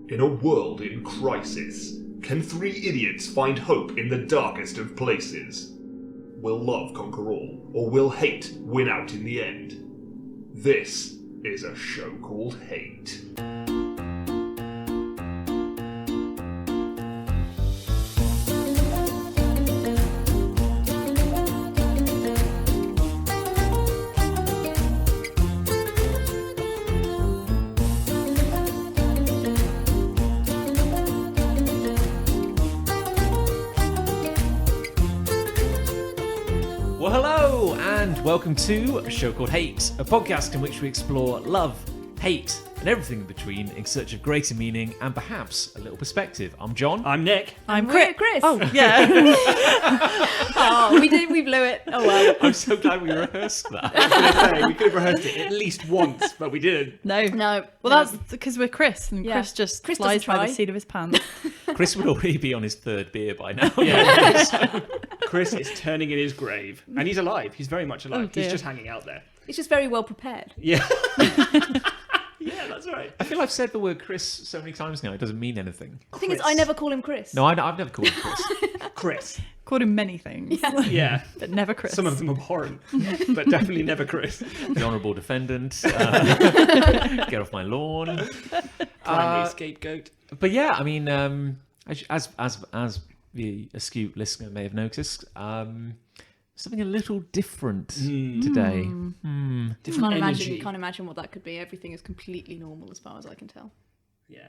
In a world in crisis, can three idiots find hope in the darkest of places? Will love conquer all, or will hate win out in the end? This is a show called Hate. Welcome to a show called Hate, a podcast in which we explore love, hate, and everything in between in search of greater meaning and perhaps a little perspective. I'm John. I'm Nick. I'm Chris. Oh, yeah. We blew it. Oh, well. I'm so glad we rehearsed that. I was going to say, we could have rehearsed it at least once, but we didn't. No. Well, that's because we're Chris, and Yeah. Chris Chris flies doesn't by the try. seat of his pants. Chris would already be on his third beer by now. Yeah. Chris is turning in his grave, and he's alive. He's very much alive. Oh, dear. He's just hanging out there. It's just very well prepared. Yeah. Yeah, that's right. I feel I've said the word Chris so many times now, it doesn't mean anything. The thing is, Chris. I never call him Chris. No, I've never called him Chris. Chris. Called him many things, Yeah. but never Chris. Some of them abhorrent, but definitely never Chris. The honourable defendant. Get off my lawn. Primary scapegoat. But yeah, I mean, as the astute listener may have noticed, something a little different today. Different energy. You can't imagine what that could be. Everything is completely normal as far as I can tell. Yeah.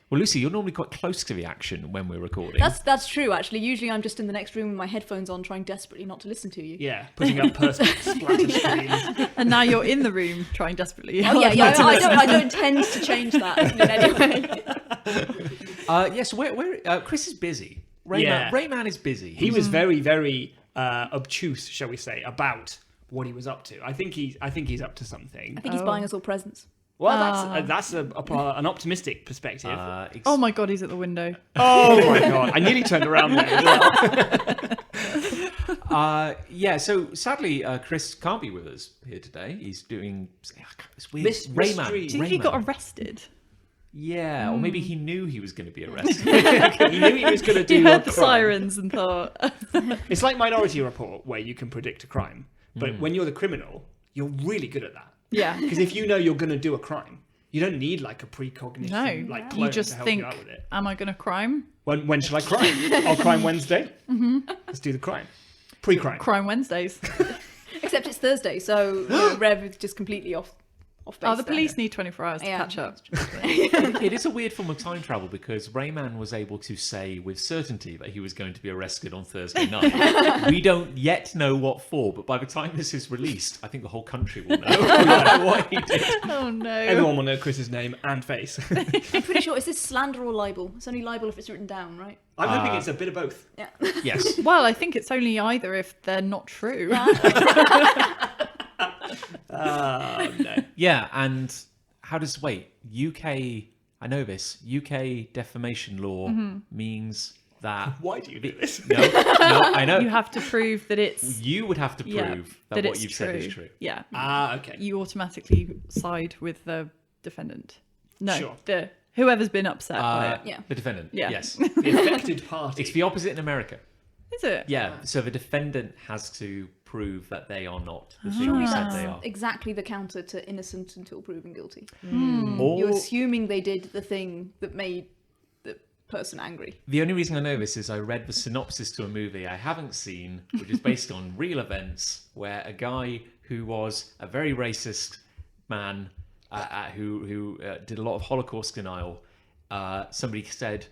Well, Lucy, you're normally quite close to the action when we're recording. That's true, actually. Usually I'm just in the next room with my headphones on, trying desperately not to listen to you. Yeah, putting up perspex splatter screens. And now you're in the room trying desperately. Oh, yeah. I don't intend to change that in any way. Yes, Chris is busy. Yeah. Rayman is busy. He was very, very obtuse, shall we say, about what he was up to. I think he's up to something. I think he's buying us all presents. Well, that's an optimistic perspective. Oh my God, he's at the window. Oh my God! I nearly turned around there as well. So sadly, Chris can't be with us here today. He's doing it's weird. Mystery. Rayman. Do you think he got arrested? Yeah, or maybe he knew he was going to be arrested. He knew he was going to do He a heard the crime. sirens and thought, It's like Minority Report, where you can predict a crime, but when you're the criminal, you're really good at that. yeah. Because if you know you're going to do a crime, you don't need like a precognition, No, like you clone just to help think, you out with it. am I going to crime? When shall I crime? I'll crime Wednesday. Let's do the crime. Pre-crime. Crime Wednesdays. Except it's Thursday, so Rev is just completely off base. Oh, the police need 24 hours to Yeah. catch up. It is a weird form of time travel because Rayman was able to say with certainty that he was going to be arrested on Thursday night. We don't yet know what for, but by the time this is released, I think the whole country will know what he did. Oh no. Everyone will know Chris's name and face. I'm pretty sure, is this slander or libel? It's only libel if it's written down, right? I'm hoping it's a bit of both. Yeah. Yes. Well, I think it's only either if they're not true. No. Yeah, and how does UK? I know this. UK defamation law means that. Why do you do this? No, I know. You have to prove that it's You would have to prove that what it's you've said is true. Yeah. Okay. You automatically side with the defendant. No, Sure. whoever's been upset by it. Yeah. The defendant. Yeah. Yes. The affected party. It's the opposite in America. Is it? Yeah. So the defendant has to prove that they are not the thing Surely you said that's they are. exactly the counter to innocent until proven guilty. Or You're assuming they did the thing that made the person angry. the only reason I know this is I read the synopsis to a movie I haven't seen, which is based on real events, where a guy who was a very racist man who did a lot of Holocaust denial, somebody said,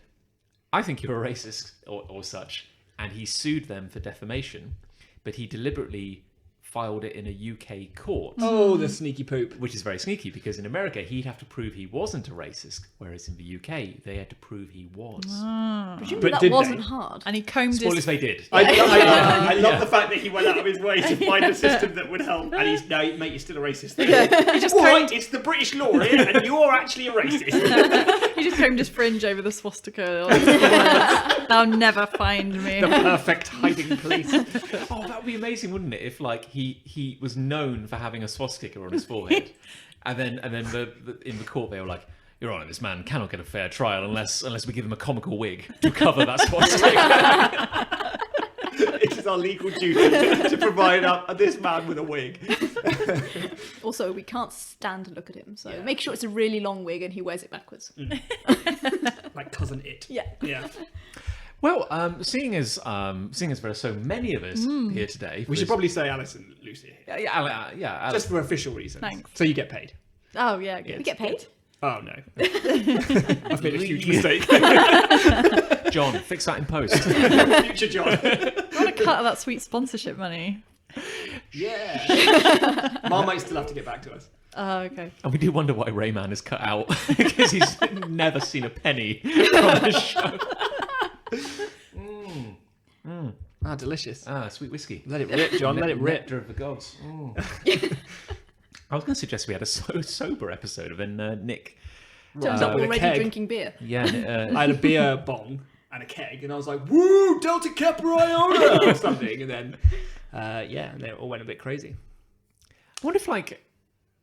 "I think you're a racist," or such, and he sued them for defamation, but he deliberately filed it in a UK court. Oh, the sneaky poop. Which is very sneaky because in America he'd have to prove he wasn't a racist, whereas in the UK they had to prove he was. Presumably But that did wasn't they? hard. And he combed Spoilers, his... they did. I love the fact that he went out of his way to find a system that would help. And he's, no, mate, you're still a racist. He just What? combed, It's the British law here, and you're actually a racist. he just combed his fringe over the swastika. They'll never find me. The perfect hiding place. Oh, that would be amazing, wouldn't it? If like he was known for having a swastika on his forehead, and then in the court they were like, Your Honour, this man cannot get a fair trial unless we give him a comical wig to cover that swastika. It is our legal duty to provide this man with a wig. Also, we can't stand to look at him, so Yeah. make sure it's a really long wig and he wears it backwards. Like Cousin It. Yeah. Yeah. Well, seeing as there are so many of us here today, We should probably say Alice and Lucy here. yeah, Just for official reasons. Thanks. So you get paid. Oh, yeah, good. We get paid? Oh, no. I've made a huge mistake. John, fix that in post. Future John. I want to cut that sweet sponsorship money. Yeah. Marmite still have to get back to us. Oh, okay. And we do wonder why Rayman is cut out because he's never seen a penny from the show. Ah, delicious. Sweet whiskey. Let it rip, John. Let it rip. Nectar of the gods. I was going to suggest we had a sober episode of then Nick. Turns out with a already keg. drinking beer. Yeah, I had a beer bong and a keg, and I was like, "Woo, Delta Kappa Iona!" or something, and then, and they all went a bit crazy. I wonder if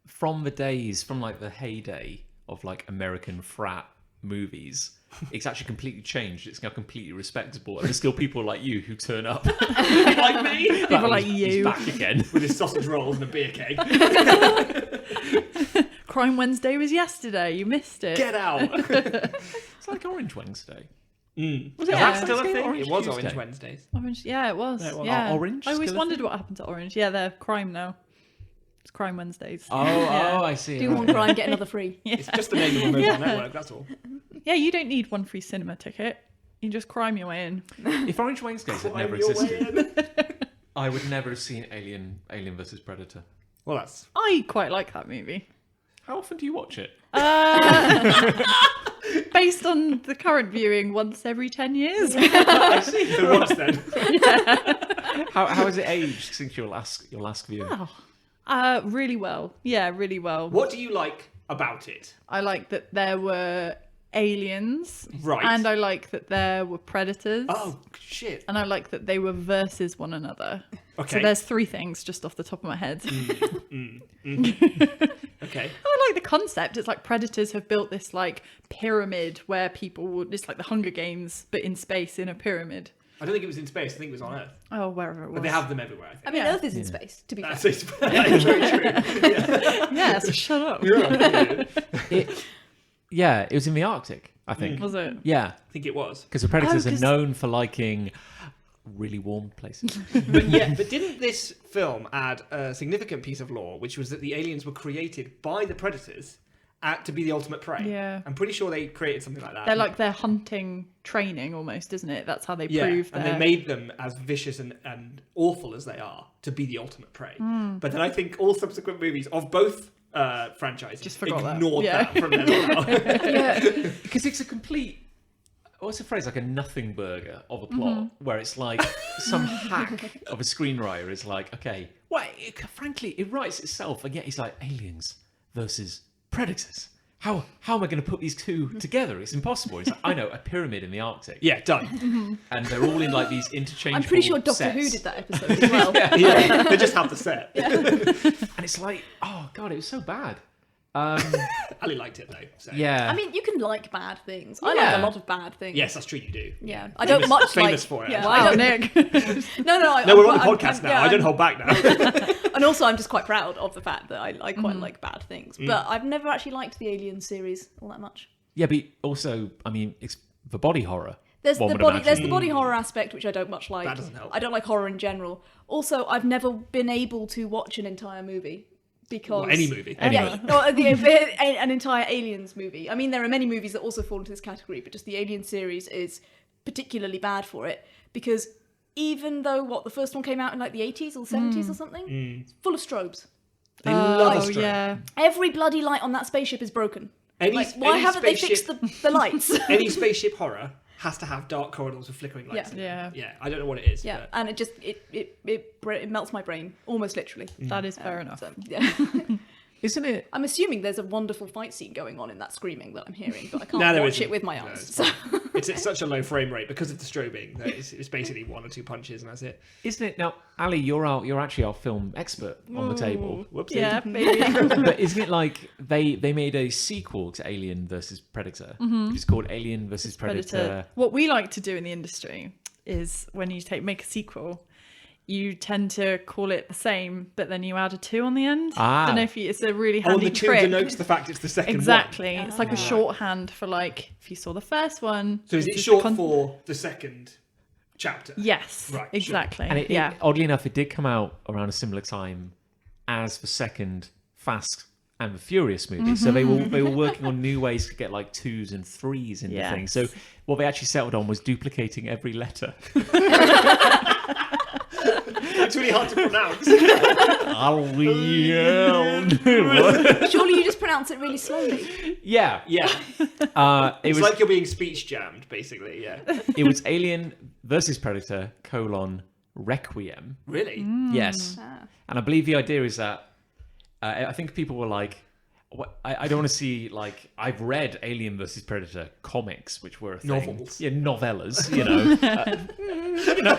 from the heyday of American frat movies, it's actually completely changed. It's now completely respectable, and there's still people like you who turn up Like me, People like He's you. back again. with his sausage rolls and a beer keg. Crime Wednesday was yesterday. You missed it. Get out. It's like Orange Wednesday. Was Yeah. that still a It's thing? Orange It was Tuesday. Orange Wednesdays. Orange, yeah, it was. Yeah, it was. Yeah. Are Orange I always still a wondered thing? what happened to Orange. Yeah, they're crime now. It's Crime Wednesdays. Oh, I see. Do right. one crime, get another free. It's just the name of the mobile Yeah. network, that's all. Yeah, you don't need one free cinema ticket. You just crime your way in. If Orange Wednesdays had never Climb your way existed, in. I would never have seen Alien versus Predator. Well, that's... I quite like that movie. How often do you watch it? Based on the current viewing, once every 10 years. I see. So once then. How has it aged since your last viewing? Really well. Yeah, really well. What do you like about it? I like that there were aliens. Right. And I like that there were predators. Oh, shit. And I like that they were versus one another. Okay. So there's 3 things just off the top of my head. Okay. I like the concept. It's like predators have built this pyramid where people would, it's like the Hunger Games, but in space in a pyramid. I don't think it was in space. I think it was on Earth. Oh, wherever it was. But they have them everywhere, I think. I mean, Yeah. Earth is in space, to be fair. That's very true. Yeah, so shut up. It was in the Arctic, I think. Was it? Yeah, I think it was. because the predators 'cause- are known for liking really warm places. But didn't this film add a significant piece of lore, which was that the aliens were created by the predators to be the ultimate prey? Yeah. I'm pretty sure they created something like that. They're like their hunting training almost, isn't it? That's how they yeah, prove and their... they made them as vicious and awful as they are to be the ultimate prey. But then I think all subsequent movies of both franchises Just forgot that. ignored Yeah. that from then on out. Because it's a complete, what's the phrase, like a nothing burger of a plot, where it's like some hack of a screenwriter is like, okay, well, frankly, it writes itself, and yet he's like, aliens versus predators. How am I going to put these two together? It's impossible. It's like, I know, a pyramid in the Arctic. Yeah, done. And they're all in like these interchangeable I'm pretty sure Doctor sets. Who did that episode as well. Yeah, they just have the set. And it's like, oh God, it was so bad. Ali liked it though. So. Yeah. I mean, you can like bad things. I Yeah. like a lot of bad things. Yes, that's true. You do. Yeah. I don't much famous like... for it, Yeah, actually. I Wow, don't, Nick. no, No, we're on the I'm- podcast now. yeah, I don't hold back now. And also, I'm just quite proud of the fact that I quite like bad things. But I've never actually liked the Alien series all that much. Yeah, but also, I mean, it's the body horror. There's one the would body. imagine. There's the body horror aspect, which I don't much like. That doesn't help. I don't like horror in general. Also, I've never been able to watch an entire movie because Any movie. Yeah, an entire Aliens movie. I mean, there are many movies that also fall into this category, but just the Alien series is particularly bad for it because even though the first one came out in like the 80s or 70s or something, it's full of strobes. They love Oh, a stroke. yeah. Every bloody light on that spaceship is broken. Any, Why any haven't they spaceship- fixed the lights? Any spaceship horror has to have dark corridors with flickering lights. Yeah. in it. Yeah. Yeah. I don't know what it is. Yeah, but and it melts my brain almost literally. That is fair enough. So, yeah. Isn't it? I'm assuming there's a wonderful fight scene going on in that screaming that I'm hearing, but I can't No, there watch isn't. it with my No, eyes. it's So. It's at such a low frame rate because of the strobing that it's basically 1 or 2 punches and that's it. Isn't it? Now, Ali, you're actually our film expert on the table. Whoopsie. Yeah, maybe. But isn't it like they made a sequel to Alien versus Predator, which is called Alien versus Predator? What we like to do in the industry is when you make a sequel, you tend to call it the same, but then you add a 2 on the end. Ah. I don't know if it's a really Oh, handy the 2 trick. denotes the fact it's the second Exactly. one. It's like a shorthand for like if you saw the first one. So is this it the short for the second chapter? Yes. Right, sure. Exactly. And it, oddly enough, it did come out around a similar time as the second Fast and the Furious movie. So they were working on new ways to get like 2s and 3s in the thing. So what they actually settled on was duplicating every letter. It's really hard to pronounce. Surely you just pronounce it really slowly. Yeah. Yeah. It It's was like you're being speech jammed, basically, yeah. it was Alien versus Predator : Requiem. Really? Yes. And I believe the idea is that I think people were like, I don't want to see, like, I've read Alien versus Predator comics, which were a thing. Novels. Yeah, novellas,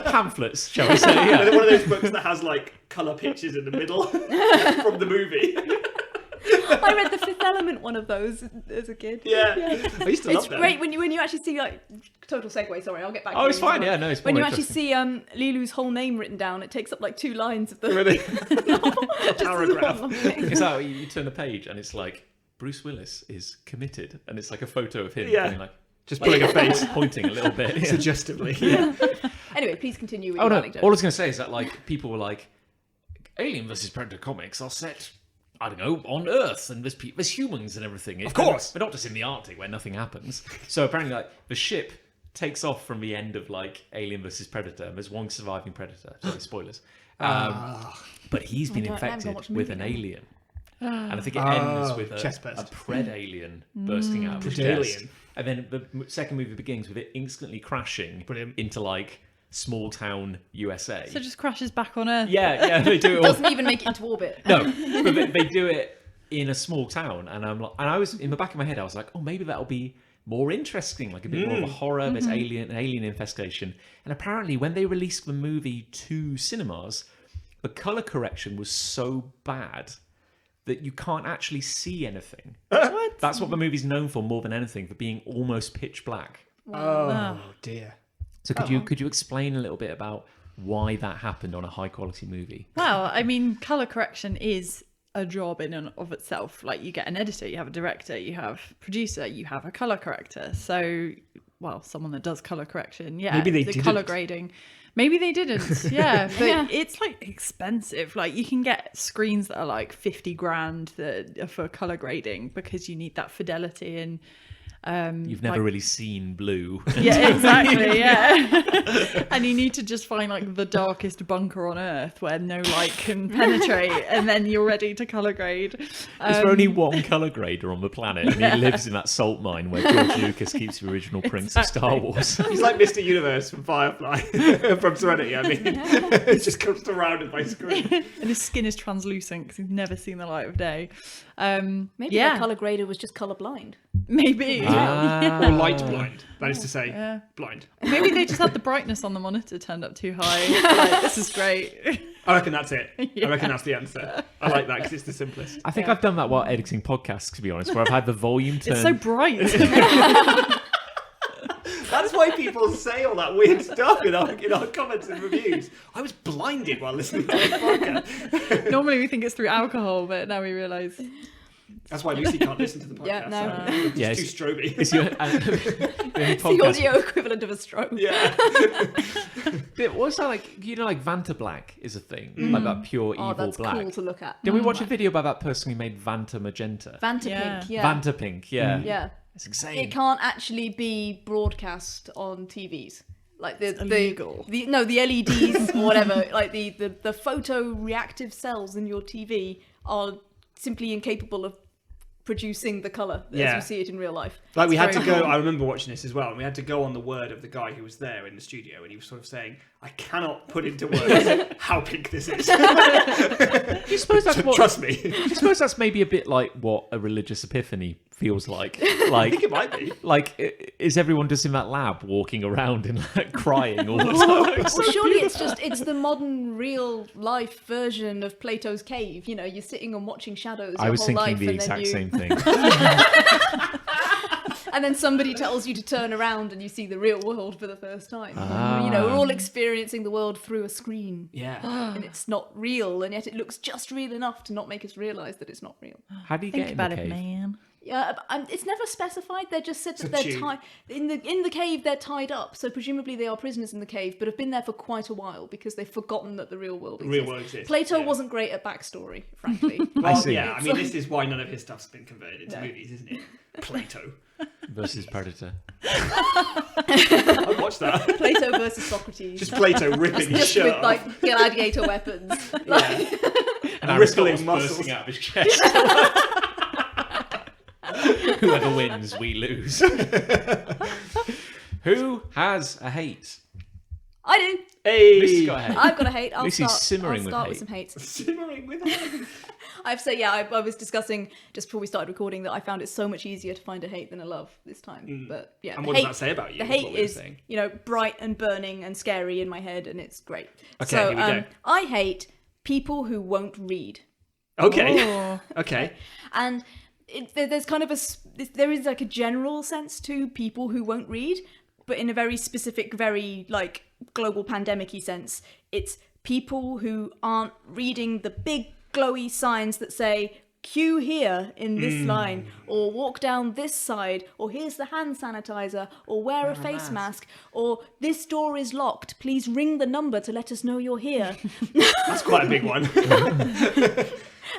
pamphlets, shall we say. And Yeah. then one of those books that has, like, colour pictures in the middle from the movie. I read the Fifth Element one of those as a kid. Yeah. I used to love It's them. great when you actually see, like, total segue, sorry, I'll get back to Oh, you it's as fine, well. yeah, no, it's When more you actually interesting. see Lilu's whole name written down, it takes up like 2 lines of the Really? just a Paragraph. long thing. It's like you turn the page and it's like, Bruce Willis is committed. And it's like a photo of him Yeah. going like, Just pulling a face. pointing a little bit. Yeah. Suggestively. Yeah. Anyway, please continue with Oh your no! anecdote. All I was going to say is that like people were like, Alien versus Predator comics are set, I don't know, on Earth and there's humans and everything. Of course. but not just in the Arctic where nothing happens. So apparently, like the ship takes off from the end of like Alien versus Predator. And there's one surviving predator. Sorry, spoilers. But he's been I haven't infected watched the with movie an now. alien. And I think it ends with chest a burst. pred alien bursting out of his Predalien. chest. And then the second movie begins with it instantly crashing Brilliant. into like small town USA. So it just crashes back on Earth. Yeah, they do it all. Doesn't even make it into orbit. No, but they do it in a small town, and I was in the back of my head, I was like, oh, maybe that'll be more interesting, like a bit more of a horror. There's an alien infestation, and apparently when they released the movie to cinemas, the color correction was so bad that you can't actually see anything. What? That's what the movie's known for more than anything, for being almost pitch black. Oh, dear. So could you explain a little bit about why that happened on a high quality movie? Well, I mean, color correction is a job in and of itself. Like, you get an editor, you have a director, you have a producer, you have a color corrector. So, well, someone that does color correction, yeah. Maybe they the didn't. color grading. Maybe they didn't, yeah. But Yeah. it's like expensive. Like, you can get screens that are like 50 grand that are for color grading because you need that fidelity and You've never really seen blue. yeah, exactly, yeah. And you need to just find like the darkest bunker on Earth where no light can penetrate, and then you're ready to color grade. Is there only one colour grader on the planet, and he lives in that salt mine where George Lucas keeps the original prints of Star Wars. He's like Mr. Universe from Firefly, from Serenity, I mean. It's just surrounded by screen. And his skin is translucent because he's never seen the light of day. Maybe yeah, the colour grader was just colour blind. maybe. Or light blind, that is to say, blind. Maybe they just had the brightness on the monitor turned up too high. Like, this is great. I reckon that's it. Yeah. I reckon that's the answer. I like that because it's the simplest. I think I've done that while editing podcasts, to be honest, where I've had the volume turned. It's so bright. That's why people say all that weird stuff in our comments and reviews. I was blinded while listening to this podcast. Normally we think it's through alcohol, but now we realise. That's why Lucy can't listen to the podcast. Yeah, no. It's Yeah, too stroby. It's your, the It's the audio equivalent of a stroke. Yeah. What's that like? You know, like Vanta Black is a thing, like that pure Oh, evil that's black. cool to look at. Did we watch a video about that person who made Vanta Magenta? Vanta Yeah. pink, yeah. Vanta Pink, yeah. Yeah. It's insane. It can't actually be broadcast on TVs. Like the illegal. the LEDs or whatever, like the photo reactive cells in your TV are simply incapable of producing the colour as Yeah. you see it in real life. Like we had very to go. hard. I remember watching this as well, and we had to go on the word of the guy who was there in the studio, and he was sort of saying, "I cannot put into words how pink this is." Do you suppose that's what? Trust me. Do you suppose that's maybe a bit like what a religious epiphany feels like? I Like, think it might be. like is everyone just in that lab walking around and like crying all the time? Well, surely it's the modern real life version of Plato's cave. You know, you're sitting and watching shadows I your was whole thinking life, the and then exact same thing. and then somebody tells you to turn around and you see the real world for the first time. Ah. You know, we're all experiencing the world through a screen. Yeah. And it's not real, and yet it looks just real enough to not make us realise that it's not real. How do you Think get in about the it, cave? man. Yeah, it's never specified. They're just said that It's a they're tube. tied in the cave. They're tied up, so presumably they are prisoners in the cave, but have been there for quite a while because they've forgotten that the real world exists. Real world exists, Plato yeah. wasn't great at backstory, frankly. Well, see. yeah. I mean, this is why none of his stuff's been converted into No. movies, isn't it? Plato. Versus Predator. I watched that. Plato versus Socrates. Just Plato ripping his Just shirt with off. like gladiator weapons. Yeah. And Rippling muscles. bursting out of his chest. Whoever wins, we lose. Who has a hate? I do. Lucy's Hey. got a hate. I've got a hate. I'll Lucy's start. simmering I'll with start hate. with some hates. Simmering with hate. I have to say, yeah, I was discussing just before we started recording that I found it so much easier to find a hate than a love this time. But yeah, And the what does hate- that say about you? The is hate what we were is, saying. you know, bright and burning and scary in my head, and it's great. Okay, so, here we go. I hate people who won't read, Okay. Oh. Okay. and there's kind of there is like a general sense to people who won't read, but in a very specific, very like global pandemic-y sense, it's people who aren't reading the big glowy signs that say queue here in this line, or walk down this side, or here's the hand sanitizer, or wear a face mask, or this door is locked, please ring the number to let us know you're here. That's quite a big one.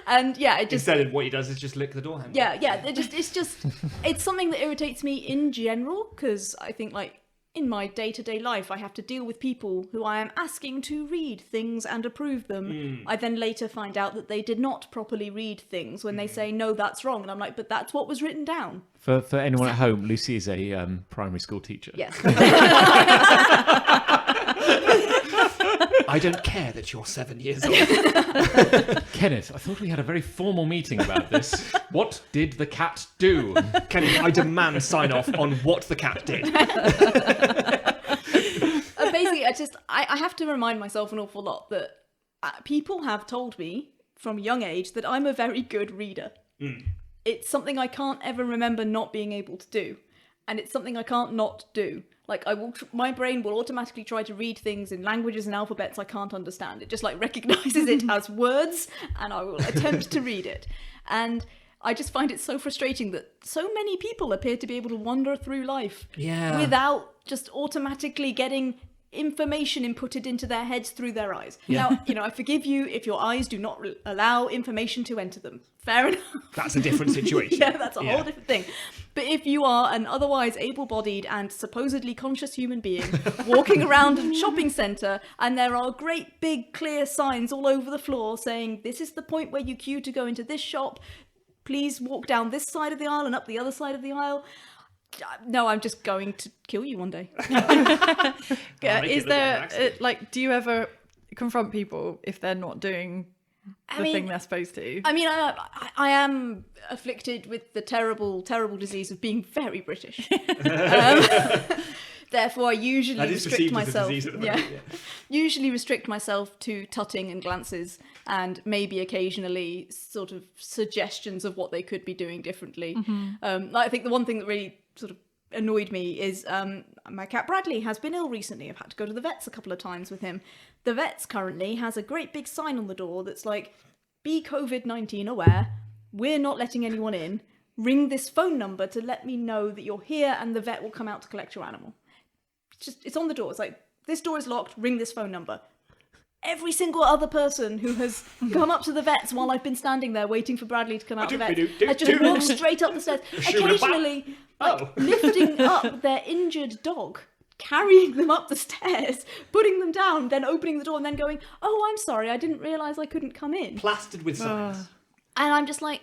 And yeah, it just Instead, what he does is just lick the door handle. yeah, it's something that irritates me in general, because I think like in my day-to-day life I have to deal with people who I am asking to read things and approve them. I then later find out that they did not properly read things when they say no, that's wrong, and I'm like, but that's what was written down. For anyone at home, Lucy is a primary school teacher. Yes. I don't care that you're 7 years old. Kenneth, I thought we had a very formal meeting about this. What did the cat do? Kenny, I demand sign off on what the cat did. Basically, I have to remind myself an awful lot that people have told me from a young age that I'm a very good reader. It's something I can't ever remember not being able to do, and it's something I can't not do. Like my brain will automatically try to read things in languages and alphabets I can't understand. It just like recognizes it as words, and I will attempt to read it. And I just find it so frustrating that so many people appear to be able to wander through life without just automatically getting information inputted into their heads through their eyes. Now, you know, I forgive you if your eyes do not allow information to enter them. Fair enough. That's a different situation. Yeah, that's a whole different thing. But if you are an otherwise able-bodied and supposedly conscious human being walking around a shopping centre, and there are great big clear signs all over the floor saying this is the point where you queue to go into this shop, please walk down this side of the aisle and up the other side of the aisle. No, I'm just going to kill you one day. Is there like, do you ever confront people if they're not doing the thing they're supposed to? I mean, I am afflicted with the terrible, terrible disease of being very British. Therefore, I usually That is restrict perceived as a myself. disease at the moment, yeah. Usually restrict myself to tutting and glances, and maybe occasionally sort of suggestions of what they could be doing differently. I think the one thing that really sort of annoyed me is my cat Bradley has been ill recently. I've had to go to the vets a couple of times with him. The vets currently has a great big sign on the door that's like, be COVID-19 aware, we're not letting anyone in, ring this phone number to let me know that you're here and the vet will come out to collect your animal. It's on the door. It's like, this door is locked, ring this phone number. Every single other person who has come up to the vets while I've been standing there waiting for Bradley to come out of the vets has just walked straight up the stairs, occasionally lifting up their injured dog, carrying them up the stairs, putting them down, then opening the door and then going, oh, I'm sorry, I didn't realise I couldn't come in. Plastered with signs. And I'm just like,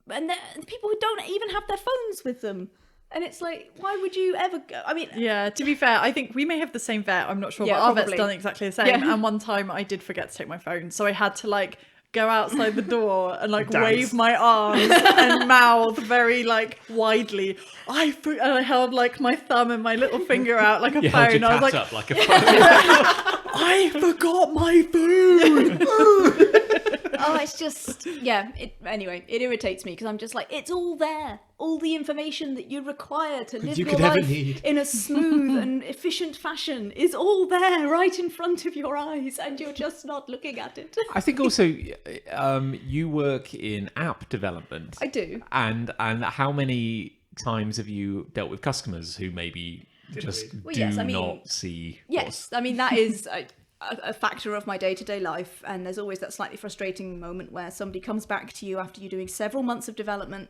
and the people who don't even have their phones with them. And it's like, why would you ever go? I mean, Yeah, to be fair, I think we may have the same vet. I'm not sure, Yeah, but our probably. vet's done exactly the same. Yeah. And one time I did forget to take my phone, so I had to like go outside the door and like Dance. wave my arms and mouth very like widely. And I held like my thumb and my little finger out like a You held phone. your I was cat like, up like a phone. I forgot my phone. oh, it's just, yeah. Anyway, it irritates me because I'm just like, it's all there. All the information that you require to live you your could ever life need. in a smooth and efficient fashion is all there right in front of your eyes, and you're just not looking at it. I think also you work in app development. I do. And how many times have you dealt with customers who maybe just Well, do yes, I mean, not see Yes, I mean, that is a factor of my day-to-day life, and there's always that slightly frustrating moment where somebody comes back to you after you doing several months of development.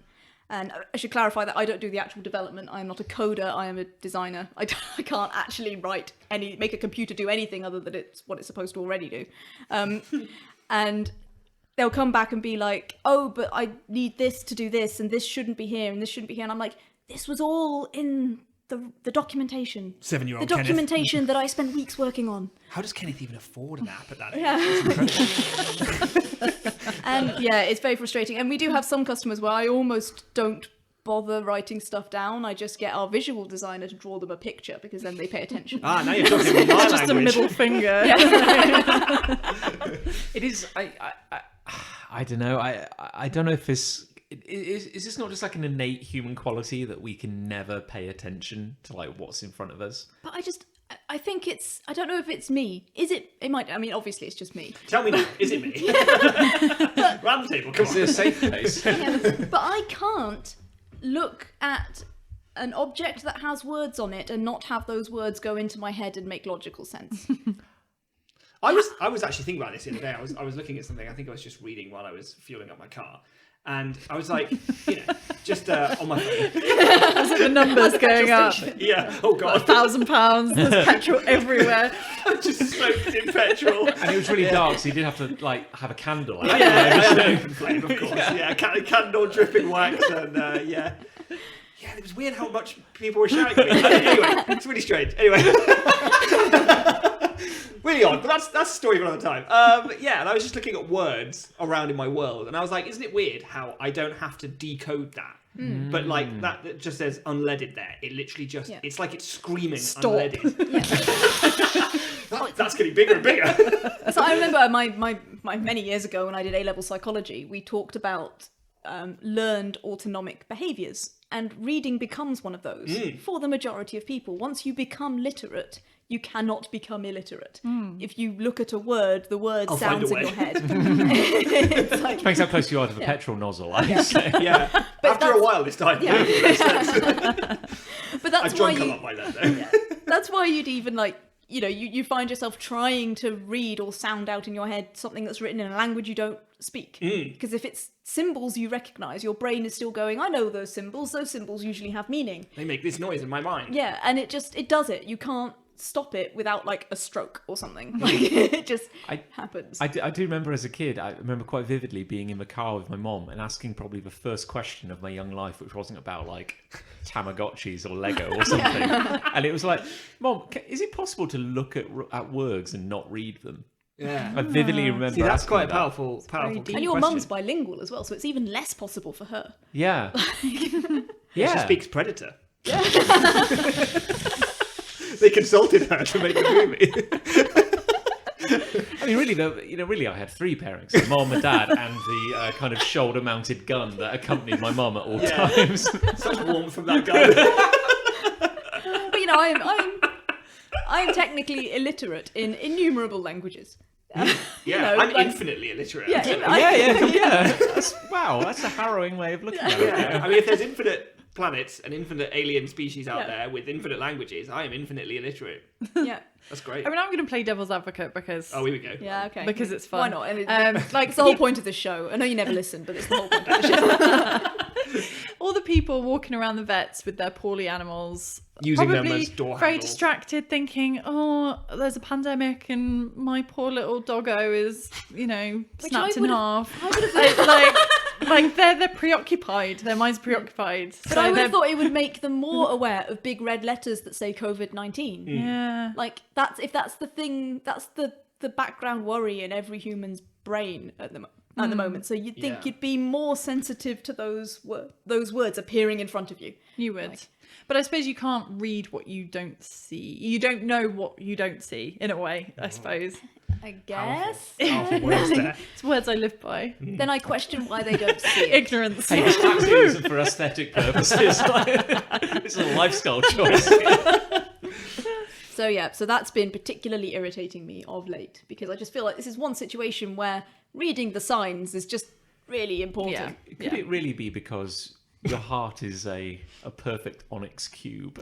And I should clarify that I don't do the actual development. I am not a coder. I am a designer. I can't actually make a computer do anything other than it's what it's supposed to already do. And they'll come back and be like, oh, but I need this to do this, and this shouldn't be here, and this shouldn't be here. And I'm like, this was all in the documentation. 7-year-old The Kenneth. documentation that I spent weeks working on. How does Kenneth even afford an app at that age? Yeah. And yeah, it's very frustrating. And we do have some customers where I almost don't bother writing stuff down. I just get our visual designer to draw them a picture because then they pay attention. Ah, now you're talking in my It's just a language. middle finger. it is. I don't know. I don't know if this is this not just like an innate human quality that we can never pay attention to like what's in front of us. But I think I don't know if it's me. Is it? It might. I mean, obviously, it's just me. Tell me now, is it me? Round the table, come Is on. it a safe place? But I can't look at an object that has words on it and not have those words go into my head and make logical sense. I was actually thinking about this the other day. I was looking at something. I think I was just reading while I was fueling up my car, and I was like, just on my phone. As if the numbers going up. Yeah. Oh God. £1,000. There's petrol everywhere. Just soaked in petrol. And it was really dark, so you did have to like have a candle. Out. I had an open flame, of course. Yeah, candle dripping wax, and yeah. Yeah, it was weird how much people were shouting at me. Anyway, it's really strange. Anyway. Really odd, but that's a story for another time. Yeah, and I was just looking at words around in my world, and I was like, isn't it weird how I don't have to decode that? But like that just says unleaded there. It literally just, it's like it's screaming Stop. unleaded. That's getting bigger and bigger. So I remember my many years ago when I did A-level psychology, we talked about learned autonomic behaviours, and reading becomes one of those for the majority of people. Once you become literate, you cannot become illiterate. If you look at a word, the word sounds in your head. It's like, Depends how close you are to the petrol nozzle. I say. Yeah. After a while, this time. Yeah. But I've that's why drunk a you, lot by then, though. that's why you'd even like, you find yourself trying to read or sound out in your head something that's written in a language you don't speak. Because if it's symbols you recognise, your brain is still going, I know those symbols usually have meaning. They make this noise in my mind. Yeah, and it does it. You can't stop it without like a stroke or something. Like it just happens. I do remember as a kid, I remember quite vividly being in the car with my mom and asking probably the first question of my young life, which wasn't about like Tamagotchis or Lego or something. And it was like, Mom, is it possible to look at words and not read them? Yeah. I vividly remember. See, that's asking quite a that. powerful And your question. mum's bilingual as well, so it's even less possible for her. Yeah. Yeah. She speaks Predator. They consulted her to make the movie. I mean, really, I had three parents: a mom, a dad, and the kind of shoulder-mounted gun that accompanied my mum at all times. Such warmth from that guy. But I'm technically illiterate in innumerable languages. Yeah, I'm like- infinitely illiterate. Yeah, actually. Yeah. That's a harrowing way of looking at it. Yeah. I mean, if there's infinite planets and infinite alien species out Yeah. there with infinite languages, I am infinitely illiterate. Yeah. That's great. I mean, I'm going to play devil's advocate because Oh, here we go. Yeah, okay. because it's fun. Why not? And it's the whole point of the show. I know you never listen, but it's the whole point of the show. All the people walking around the vets with their poorly animals, Using them probably as door very handles. distracted, thinking, "Oh, there's a pandemic, and my poor little doggo is, Which snapped I in would've- half." I would have Like, Like they're preoccupied. Their mind's preoccupied. But I would have thought it would make them more aware of big red letters that say COVID-19. Yeah. Like that's the thing. That's the background worry in every human's brain at the moment. So you'd think you'd be more sensitive to those words appearing in front of you. You would. But I suppose you can't read what you don't see. You don't know what you don't see, in a way, I suppose. I guess. Powerful words there. It's words I live by. Then I question why they don't see it. Ignorance. Hey, this absolutely isn't for aesthetic purposes. It's a lifestyle choice. So that's been particularly irritating me of late, because I just feel like this is one situation where reading the signs is just really important. Could it really be because your heart is a perfect onyx cube?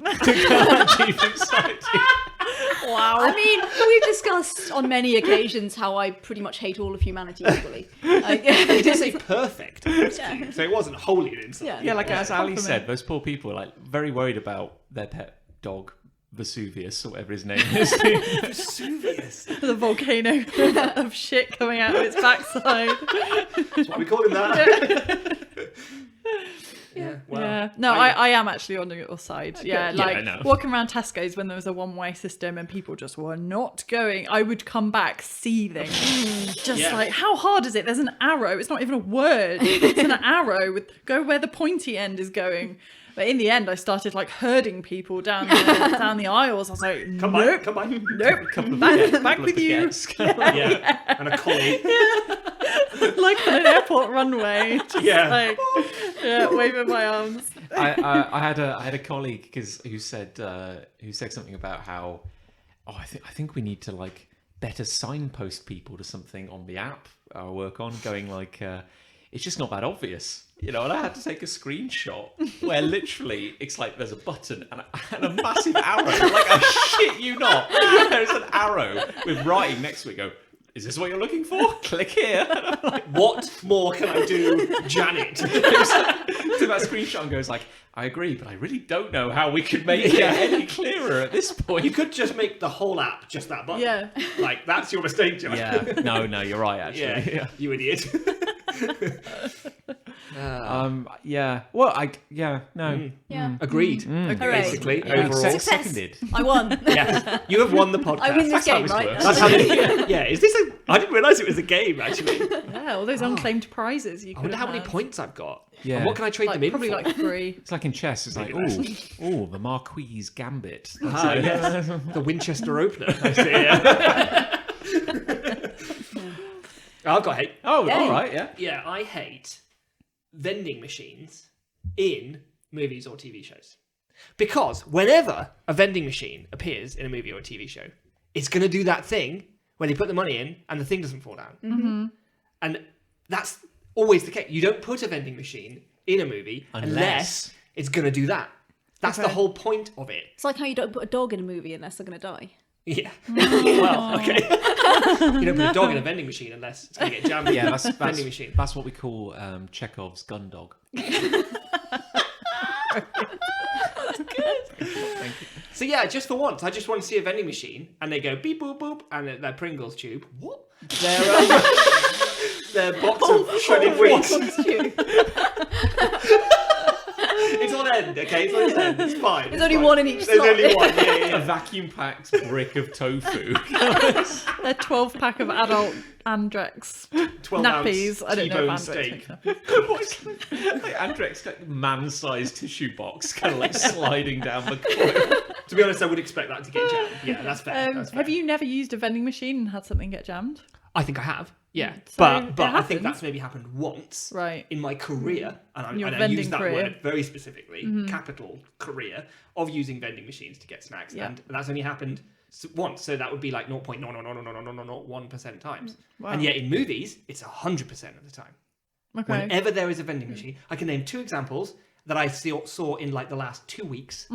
Wow. I mean, we've discussed on many occasions how I pretty much hate all of humanity equally. It did say perfect, so it wasn't wholly an insult. Yeah, like as Ali compliment. said, those poor people are like very worried about their pet dog, Vesuvius, or whatever his name is. Vesuvius. The volcano of shit coming out of its backside. That's why we call him that. Yeah. Wow. Yeah. No, I am actually on your side. Yeah, Yeah, I like know. walking around Tesco's when there was a one-way system and people just were not going, I would come back seething. Just like, how hard is it? There's an arrow. It's not even a word. It's an arrow with go where the pointy end is going. But in the end, I started like herding people down the aisles. I was like, Come nope, by. nope, back with you. Yeah. And a collie. Like on an airport runway. Just Yeah. like, waving my arms. I had a colleague who said something about how I think we need to like better signpost people to something on the app I work on, going like it's just not that obvious, you know. And I had to take a screenshot where literally it's like there's a button and a massive arrow. Like I shit you not, there's an arrow with writing next to it. Go, is this what you're looking for? Click here. And I'm like, What more can I do, Janet? to that screenshot and goes like, I agree, but I really don't know how we could make it any clearer at this point. You could just make the whole app just that button. Yeah. Like, that's your mistake, John. Yeah, no, you're right, actually. Yeah, you idiot. Yeah. Well, no. Yeah. Agreed. Hooray. Basically, Yeah, overall. Success. seconded. I won. Yes, you have won the podcast. I win this That's how game, this right? works. That's how is this a... I didn't realise it was a game, actually. Yeah, all those unclaimed prizes you I could wonder how have many points I've got. Yeah. And what can I trade them in probably for? like 3. It's like in chess. It's like, oh, the Marquis Gambit. Ah, yes. The Winchester opener. I see, yeah. I've got hate. Oh, Yay. all right, yeah. Yeah, I hate vending machines in movies or TV shows. Because whenever a vending machine appears in a movie or a TV show, it's going to do that thing when you put the money in and the thing doesn't fall down. Mm-hmm. And that's always the case. You don't put a vending machine in a movie unless it's going to do that. That's the whole point of it. It's like how you don't put a dog in a movie unless they're going to die. Yeah. Well, okay. You don't put a dog in a vending machine unless it's going to get jammed. Yeah, that's vending machine. That's what we call Chekhov's gun dog. So yeah, just for once, I just want to see a vending machine, and they go beep boop boop, and their Pringles tube. What? Their box of shredded wheat. It's on end, okay? It's on its end. It's fine. There's only one in each There's slot. only one. Yeah. A vacuum-packed brick of tofu. Their 12-pack of adult Andrex 12-ounce nappies. I don't know T-bone if steak. Like Andrex, like man-sized tissue box, kind of like sliding down the corridor. To be honest, I would expect that to get jammed. Yeah, that's fair. That's fair. Have you never used a vending machine and had something get jammed? I think I have. Yeah, So but it I think happens. that's maybe happened once Right. in my career, and Your I use vending that career. word very specifically, capital career, of using vending machines to get snacks, Yeah. and that's only happened once. So that would be like 0.00001% times. Wow. And yet in movies, it's 100% of the time. Okay. Whenever there is a vending machine, I can name 2 examples that I saw in like the last 2 weeks.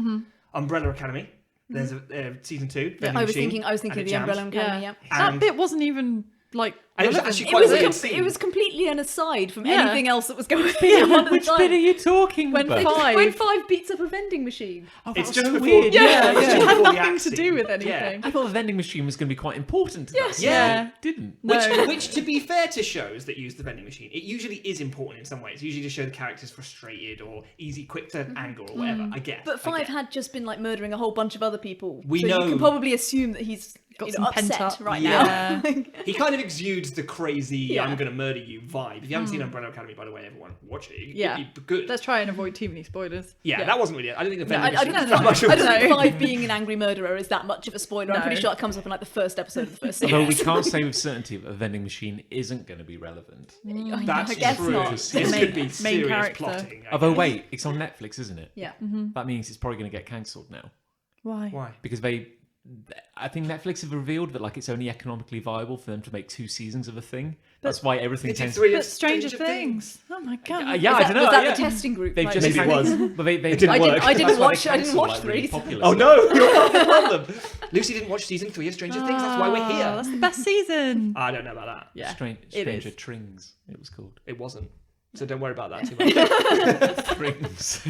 Umbrella Academy. There's a season 2. Vending I was machine, thinking and of it the jams. Umbrella Academy, yeah. That And- bit wasn't even like. And it was relevant. actually It quite was, a a weird com- scene. it was completely an aside from Yeah. anything else that was going Yeah, on at the Which time. bit are you talking When about? Five- When Five beats up a vending machine. Oh, It's that just was so before- weird. Yeah, it's it just had before the nothing axe to do scene. with Yeah. anything. I thought the vending machine was going to be quite important to that. Yeah. It didn't. No. Which, to be fair to shows that use the vending machine, it usually is important in some ways. Usually to show the characters frustrated or easy, quick to anger or whatever. I get. But I Five get. had just been like murdering a whole bunch of other people. We so know. you can probably assume that he's Got some upset pent up. right Yeah. now. He kind of exudes the crazy Yeah. "I'm gonna murder you" vibe. If you haven't seen Umbrella Academy, by the way, everyone watch it. Yeah. It'd be good. Let's try and avoid too many spoilers. Yeah, that wasn't really it. I don't think the No, vending I machine don't was know. that much of I a don't know if scene. Five being an angry murderer is that much of a spoiler. I'm No. pretty sure it comes up in like the first episode of the first season. Although we can't say with certainty that a vending machine isn't going to be relevant. That's I guess true. not. This Main- could be main serious character. plotting. I Although guess. wait, it's on Netflix, isn't it? Yeah. That means it's probably going to get cancelled now Why? Why? because I think Netflix have revealed that like it's only economically viable for them to make 2 seasons of a thing. That's why everything They did tends. 3 But of Stranger Things. Oh my god. Yeah, I don't know. Was that yeah. the testing group? They've Like, just Maybe it was. but they It didn't I work. didn't, I didn't that's why watch. they I didn't cancel, watch like, 3. really popular Oh stuff. no, you're part of the problem. Lucy didn't watch season 3 of Stranger Things. That's why we're here. That's the best season. I don't know about that. Yeah. Stranger is. Trings, it was called. It wasn't. So don't worry about that too much. Trings.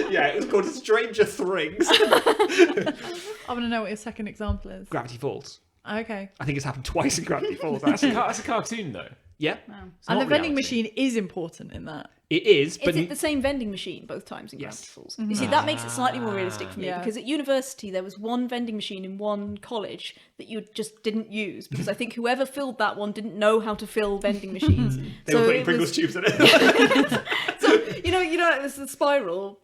Yeah, it was called Stranger Things. I want to know what your second example is. Gravity Falls. Okay. I think it's happened twice in Gravity Falls. That's Actually. a cartoon though. Yeah, It's And not the vending reality. machine is important in that. it is. But Is it the same vending machine both times in Yes. Gravity Falls? You see, that makes it slightly more realistic for me Yeah. because at university there was one vending machine in one college that you just didn't use because I think whoever filled that one didn't know how to fill vending machines. they were putting it Pringles was- tubes in it. So there's the spiral.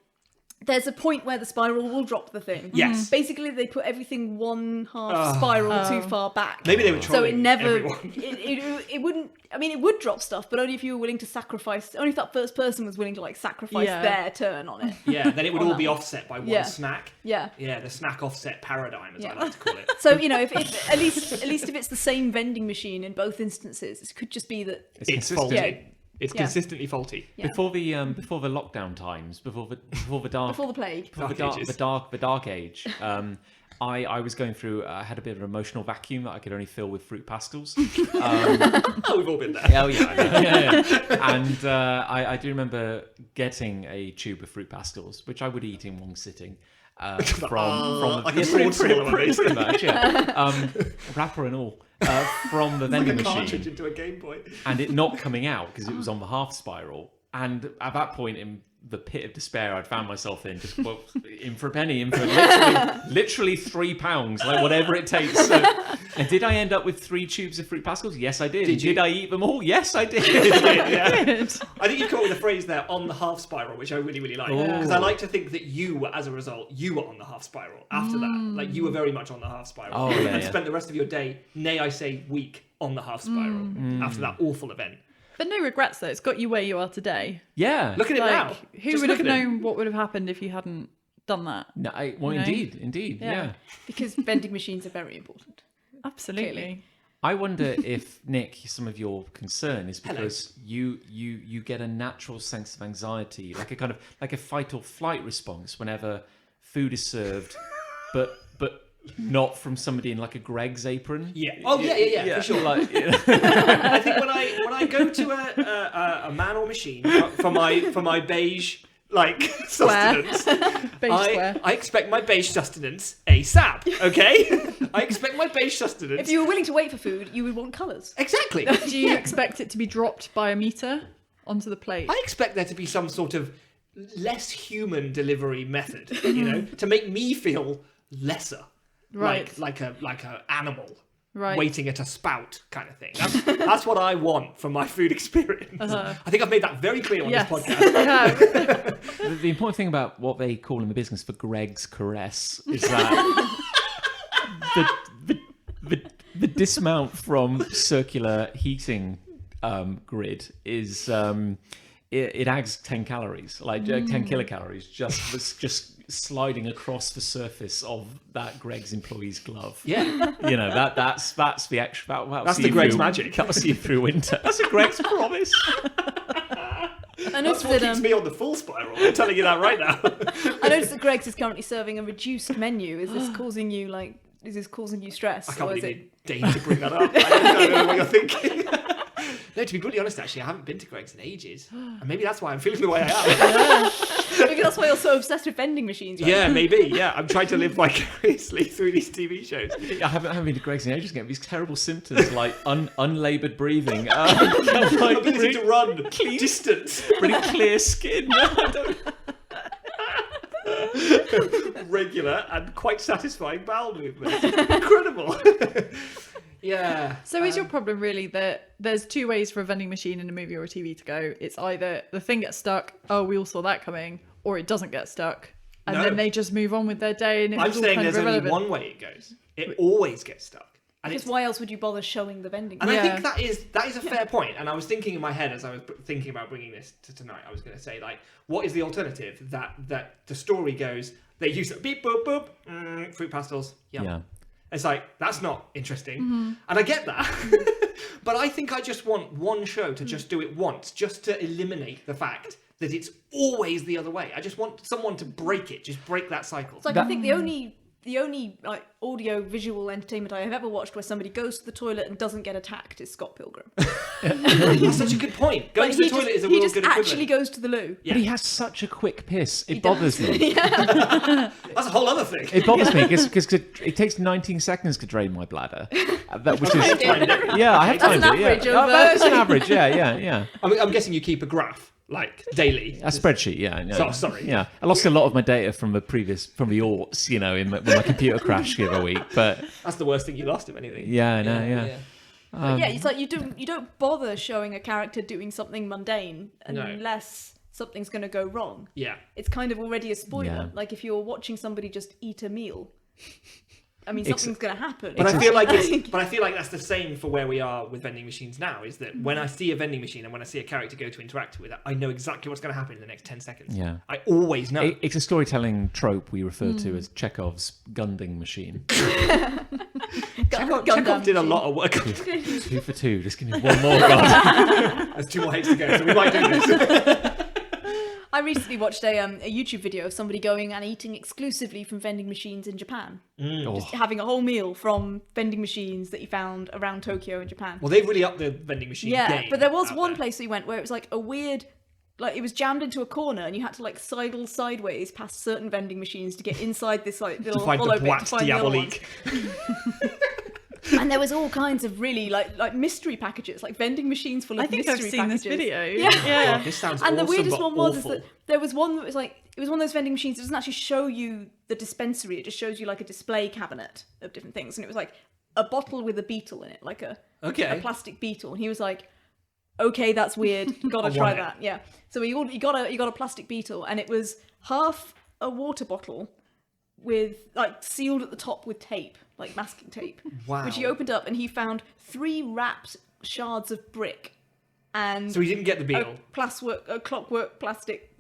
There's a point where the spiral will drop the thing. Yes. Basically, they put everything one half spiral too far back. Maybe they were So it trolling never, everyone. it wouldn't. I mean, it would drop stuff, but only if you were willing to sacrifice. Only if that first person was willing to like sacrifice Yeah. their turn on it. Yeah, then it would On all that be one. offset by one Yeah. snack. Yeah. Yeah, the snack offset paradigm, as I Yeah. like to call it. So if at least if it's the same vending machine in both instances, it could just be that. It's consistent. faulty. Yeah. It's Yeah. consistently faulty. Yeah. Before the lockdown times, before the dark Before the plague. before Dark ages. the dark age, I was going through. I had a bit of an emotional vacuum that I could only fill with fruit pastels. Oh, we've all been there. Oh yeah, I know. yeah. And I do remember getting a tube of fruit pastels, which I would eat in one sitting. From like a sword swallower, pretty basically. much, yeah. Wrapper and all from the vending Like a cartridge machine, into a Game Boy. and it not coming out because it was on the half spiral. And at that point, in the pit of despair I'd found myself in, just in for a penny, in for literally £3, like whatever it takes. So, and did I end up with 3 tubes of fruit pastels? Yes, I did. Did you? Did I eat them all? Yes, I did. Yeah. Good. I think you caught with the phrase there, on the half spiral, which I really, really like. Because I like to think that you were, as a result, you were on the half spiral after that. Like, you were very much on the half spiral. Oh, yeah, and yeah. spent the rest of your day, nay, I say week, on the half spiral after that awful event. But no regrets though. It's got you where you are today. Yeah. Look at it now. Like, who Just would look have at it. known what would have happened if you hadn't done that? No, well, You know? indeed, Yeah. yeah. Because vending machines are very important. Absolutely. Clearly. I wonder if, Nick, some of your concern is because you get a natural sense of anxiety, like a kind of like a fight or flight response whenever food is served, but not from somebody in like a Greg's apron. Yeah. Oh, yeah, for sure. Like, I think when I go to a man or machine for my beige sustenance, Beige square. I expect my beige sustenance ASAP. Okay, I expect my beige sustenance. If you were willing to wait for food, you would want colours. Exactly. Do you expect it to be dropped by a meter onto the plate? I expect there to be some sort of less human delivery method, you know, to make me feel lesser, Right. like a animal. Right. Waiting at a spout kind of thing. That's what I want from my food experience. I think I've made that very clear on Yes. this podcast. Yeah. the important thing about what they call in the business for Greg's caress is that the dismount from circular heating grid is it adds 10 calories, like 10 kilocalories, just sliding across the surface of that Greg's employee's glove. Yeah. You know, that's the extra. That's the Greg's magic. That'll see you through winter. That's a Greg's promise. I That's noticed what that keeps me on the full spiral. I'm telling you that right now. I noticed that Greg's is currently serving a reduced menu. Is this causing you like causing you stress? I can't or is believe it? you deigned to bring that up. I don't know what you're thinking. No, to be brutally honest, actually, I haven't been to Greg's in ages. And maybe that's why I'm feeling the way I am. Maybe that's why you're so obsessed with vending machines. Right? Yeah, maybe. Yeah, I'm trying to live vicariously through these TV shows. I haven't been to Greg's in ages. Getting these terrible symptoms like unlaboured breathing, like Ability to run, distance, really clear skin. regular and quite satisfying bowel movements. Incredible. Yeah. So is your problem really that there's two ways for a vending machine in a movie or a TV to go? It's either the thing gets stuck, oh, we all saw that coming, or it doesn't get stuck, and No. then they just move on with their day. And I'm it's all saying kind there's of only irrelevant. one way it goes. It always gets stuck. And Because it's why else would you bother showing the vending And machine? I think that is a fair point. And I was thinking in my head as I was thinking about bringing this to tonight, I was going to say, like, what is the alternative? That the story goes, they use it, beep, boop, boop, fruit pastels, yum. Yeah. It's like, that's not interesting. And I get that. But I think I just want one show to just do it once, just to eliminate the fact that it's always the other way. I just want someone to break it, just break that cycle. It's like I think the only like audio visual entertainment I have ever watched where somebody goes to the toilet and doesn't get attacked is Scott Pilgrim. That's such a good point. Going Like, to the toilet is a he real just good actually equivalent. goes to the loo. Yeah. But he has such a quick piss. It He bothers does. me. That's a whole other thing. It bothers me because it takes 19 seconds to drain my bladder. Which is yeah, I have That's timed an it. average Yeah, of, that's an average. Yeah. I'm guessing you keep a graph, like, daily. A spreadsheet, yeah. So- sorry. Yeah, I lost a lot of my data from the aughts, when my computer crashed the other week. But That's the worst thing you lost, if anything. yeah, I know, yeah. But yeah, it's like you don't bother showing a character doing something mundane unless something's going to go wrong. Yeah. It's kind of already a spoiler. Yeah. Like if you're watching somebody just eat a meal, I mean, It's- something's going to happen. But I feel like that's the same for where we are with vending machines now. Is that when I see a vending machine and when I see a character go to interact with it, I know exactly what's going to happen in the next 10 seconds. Yeah. I always know. It's a storytelling trope we refer to as Chekhov's Gunding machine. Chekhov did a lot of work. 2 for 2. Just give me one more, God. There's 2 more hits to go, so we might do this. I recently watched a YouTube video of somebody going and eating exclusively from vending machines in Japan. Just having a whole meal from vending machines that he found around Tokyo in Japan. Well, they've really upped the vending machine game. But there was out one there. place we went where it was like a weird, like it was jammed into a corner and you had to like sidle sideways past certain vending machines to get inside this like little to find hollow the bit to boîte find the other ones. diabolique. And there was all kinds of really like mystery packages, like vending machines full of I think mystery I've seen packages. this video. Yeah. Oh, this sounds And awesome, the weirdest but one was is awful. that there was one that was like, it was one of those vending machines that doesn't actually show you the dispensary, it just shows you like a display cabinet of different things. And it was like a bottle with a beetle in it, like a plastic beetle. And he was like, okay, that's weird, gotta try want it. that. Yeah. So he got a plastic beetle and it was half a water bottle with like sealed at the top with tape, like masking tape. Wow. Which he opened up and he found 3 wrapped shards of brick. And So he didn't get the beetle. a clockwork plastic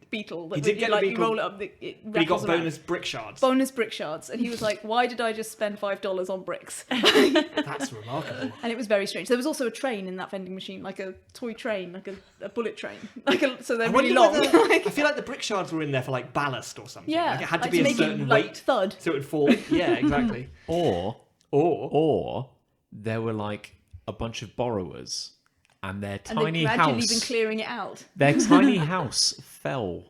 beetle. That he did you, get like, the you beetle, roll it up. But he got rattles around. bonus brick shards. Bonus brick shards. And he was like, why did I just spend $5 on bricks? That's remarkable. And it was very strange. There was also a train in that vending machine, like a toy train, like a bullet train. So they're I really wonder long. whether- I feel like the brick shards were in there for like ballast or something. Yeah, Like it had to like be to a make it, certain like, weight thud. so it would fall. Yeah, exactly. Or Or there were like a bunch of borrowers and their And tiny they've gradually house been clearing it out. their tiny house fell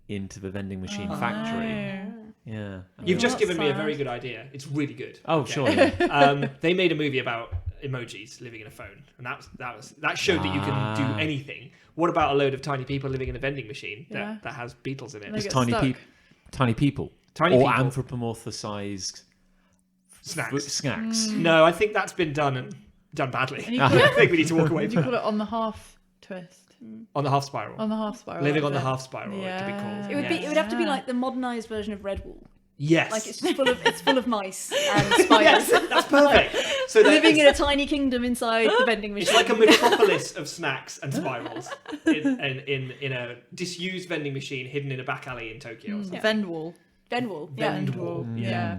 into the vending machine factory. Yeah. you've just that's given me a sad. very good idea. It's really good. Oh, Okay. sure. Yeah. They made a movie about emojis living in a phone, and that showed that you can do anything. What about a load of tiny people living in a vending machine Yeah. that has beetles in it? They Just get tiny stuck. tiny people. Tiny or people. anthropomorphized Snacks. snacks. No, I think that's been done and done badly. And you I call it, think we need to walk away you from call that. it on the half twist. On the half spiral. On the half spiral. Living is on the it? half spiral, it could be called. It would be. It would have to be like the modernized version of Red Wool. Yes. Like it's just full of mice and spiders. Yes, that's perfect. So Living in a tiny kingdom inside the vending machine. it's like a metropolis of snacks and spirals in a disused vending machine hidden in a back alley in Tokyo. Or something. Vendwall. Vendwool. Yeah. Vendwool. Yeah.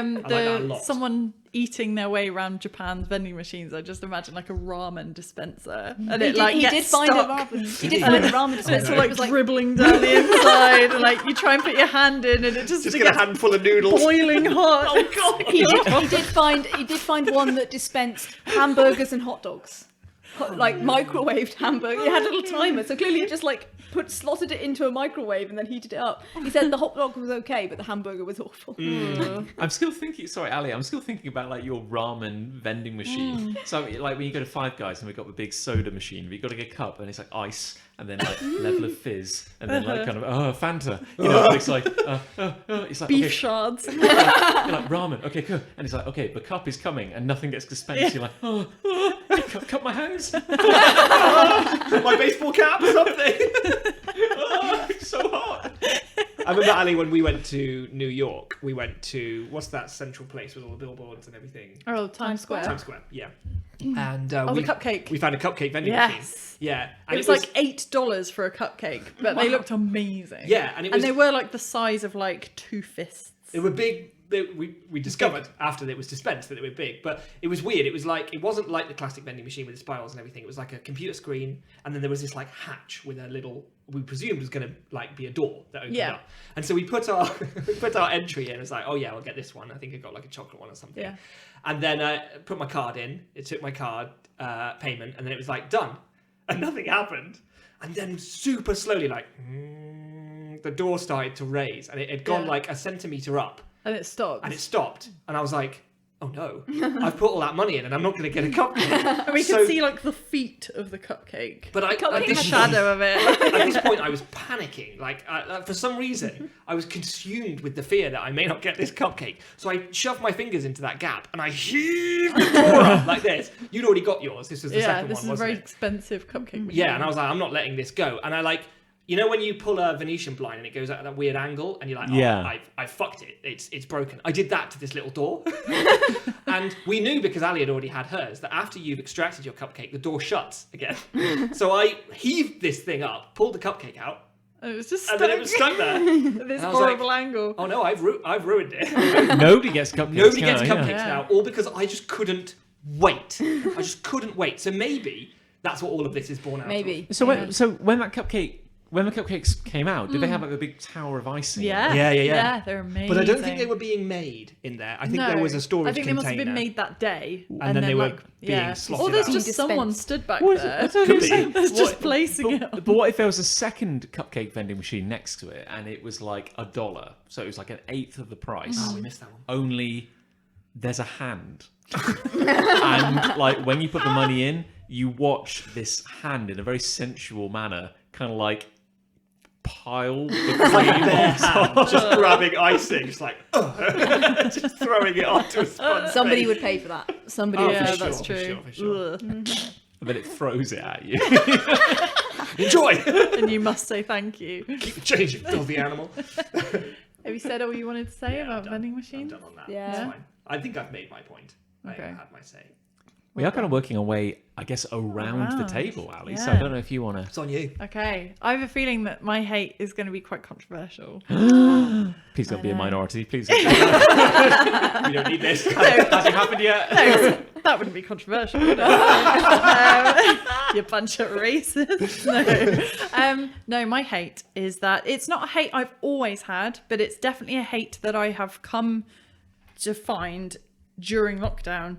like that a The lot. someone eating their way around Japan's vending machines, I just imagine like a ramen dispenser, and He did find a ramen dispenser. It's like dribbling down the inside, and like you try and put your hand in, and it just Just gets get a handful of noodles. boiling hot. Oh god! He did find one that dispensed hamburgers and hot dogs. Like microwaved hamburger. It had a little timer, so clearly it just like slotted it into a microwave and then heated it up. He said the hot dog was okay, but the hamburger was awful. I'm still thinking. Sorry, Ali. I'm still thinking about like your ramen vending machine. So like when you go to Five Guys and we've got the big soda machine, but you've got to get a cup and it's like ice and then like level of fizz and then like kind of Fanta. You know, and it's like Beef okay, shards. you're like ramen. Okay, cool. And it's like okay, the cup is coming and nothing gets dispensed. You're like cut my hands. My baseball cap or something. It's so hot. I remember, Ali, when we went to New York, we went to, what's that central place with all the billboards and everything? Oh, Times Square. Times Square, yeah. And the cupcake. We found a cupcake vending machine. Yes. Yeah. It was like $8 for a cupcake, but they looked amazing. Yeah, and they were like the size of like 2 fists. They were big. We discovered after it was dispensed that they were big, but it was weird. It wasn't like the classic vending machine with the spirals and everything. It was like a computer screen, and then there was this like hatch with a little, we presumed was going to like be a door that opened up. And so we put our entry in. It's like, oh yeah, I'll get this one. I think I got like a chocolate one or something. Yeah. And then I put my card in. It took my card payment, and then it was like done, and nothing happened. And then super slowly, like the door started to raise, and it had gone like a centimetre up. And it stopped. And I was like, oh no, I've put all that money in and I'm not going to get a cupcake. And we could see like the feet of the cupcake. But the shadow of it. At this point, I was panicking. Like, for some reason, I was consumed with the fear that I may not get this cupcake. So I shoved my fingers into that gap and I heaved the door up like this. You'd already got yours. This was the second one, this is a very expensive cupcake machine. Yeah, and I was like, I'm not letting this go. And I like... You know when you pull a Venetian blind and it goes at that weird angle and you're like, I fucked it. It's broken. I did that to this little door. And we knew because Ali had already had hers that after you've extracted your cupcake, the door shuts again. So I heaved this thing up, pulled the cupcake out. And it was just stuck. And then it was stuck there. This horrible angle. Oh no, I've ruined it. Nobody gets cupcakes. Nobody gets cupcakes now. All because I just couldn't wait. I just couldn't wait. So maybe that's what all of this is born out of. Maybe. So when the cupcakes came out, did they have like a big tower of icing? Yeah. Yeah, they're amazing. But I don't think they were being made in there. I think there was a storage container. I think they must have been made that day. And then they were being slotted Or there's out. just someone stood back What there. Could be. That's just placing it. But what if there was a second cupcake vending machine next to it and it was like $1? So it was like an eighth of the price. Oh, we missed that one. Only there's a hand. And like when you put the money in, you watch this hand in a very sensual manner, kind of like pile the cream on top. Just grabbing icing, just like just throwing it onto a sponge. Somebody would pay for that. Somebody would pay. That's true. For sure. And then it throws it at you. Enjoy. And you must say thank you. Keep the change, you filthy animal. Have you said all you wanted to say about vending machines? I'm done on that. Yeah. It's fine. I think I've made my point. Okay. I had my say. We are kind of working our way, I guess, around the table, Ali. So I Yeah. don't know if you want to. It's on you. Okay. I have a feeling that my hate is going to be quite controversial. Please don't be a minority. Please. We don't need this. Hasn't happened yet. No, that wouldn't be controversial, would it? You bunch of racists. No. No, my hate is that it's not a hate I've always had, but it's definitely a hate that I have come to find during lockdown.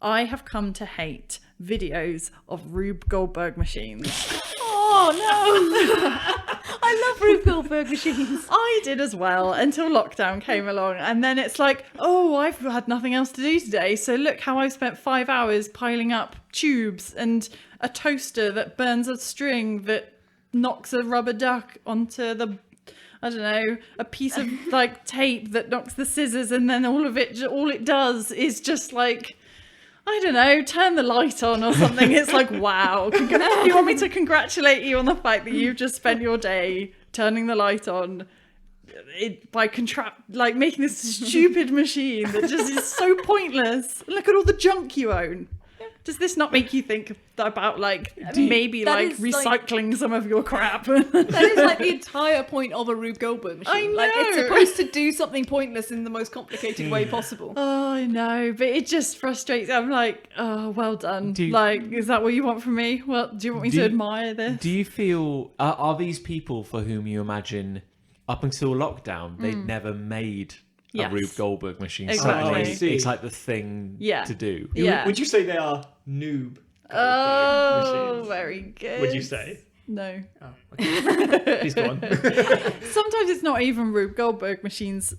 I have come to hate videos of Rube Goldberg machines. Oh no! I love Rube Goldberg machines. I did as well until lockdown came along, and then it's like, oh, I've had nothing else to do today, so look how I've spent 5 hours piling up tubes and a toaster that burns a string that knocks a rubber duck onto the, I don't know, a piece of like tape that knocks the scissors, and then all it does is just like, I don't know, turn the light on or something. It's like, wow. You want me to congratulate you on the fact that you've just spent your day turning the light on by making this stupid machine that just is so pointless. Look at all the junk you own. Does this not make you think about like that is, recycling some of your crap? That is like the entire point of a Rube Goldberg machine. I Like, it's know. supposed to do something pointless in the most complicated way possible. Oh, I know, but it just frustrates. I'm like, oh, well done. Do you- like, is that what you want from me? Well, do you want me Do to you- admire this? Do you feel are these people for whom you imagine up until lockdown they'd never made Yes. a Rube Goldberg machine? Exactly. Suddenly Oh, I see. it's like the thing Yeah. to do. Yeah. Would you say they are noob? Oh, Goldberg machines? very good. Would you say? No. Oh, okay. Please go on. Sometimes it's not even Rube Goldberg machines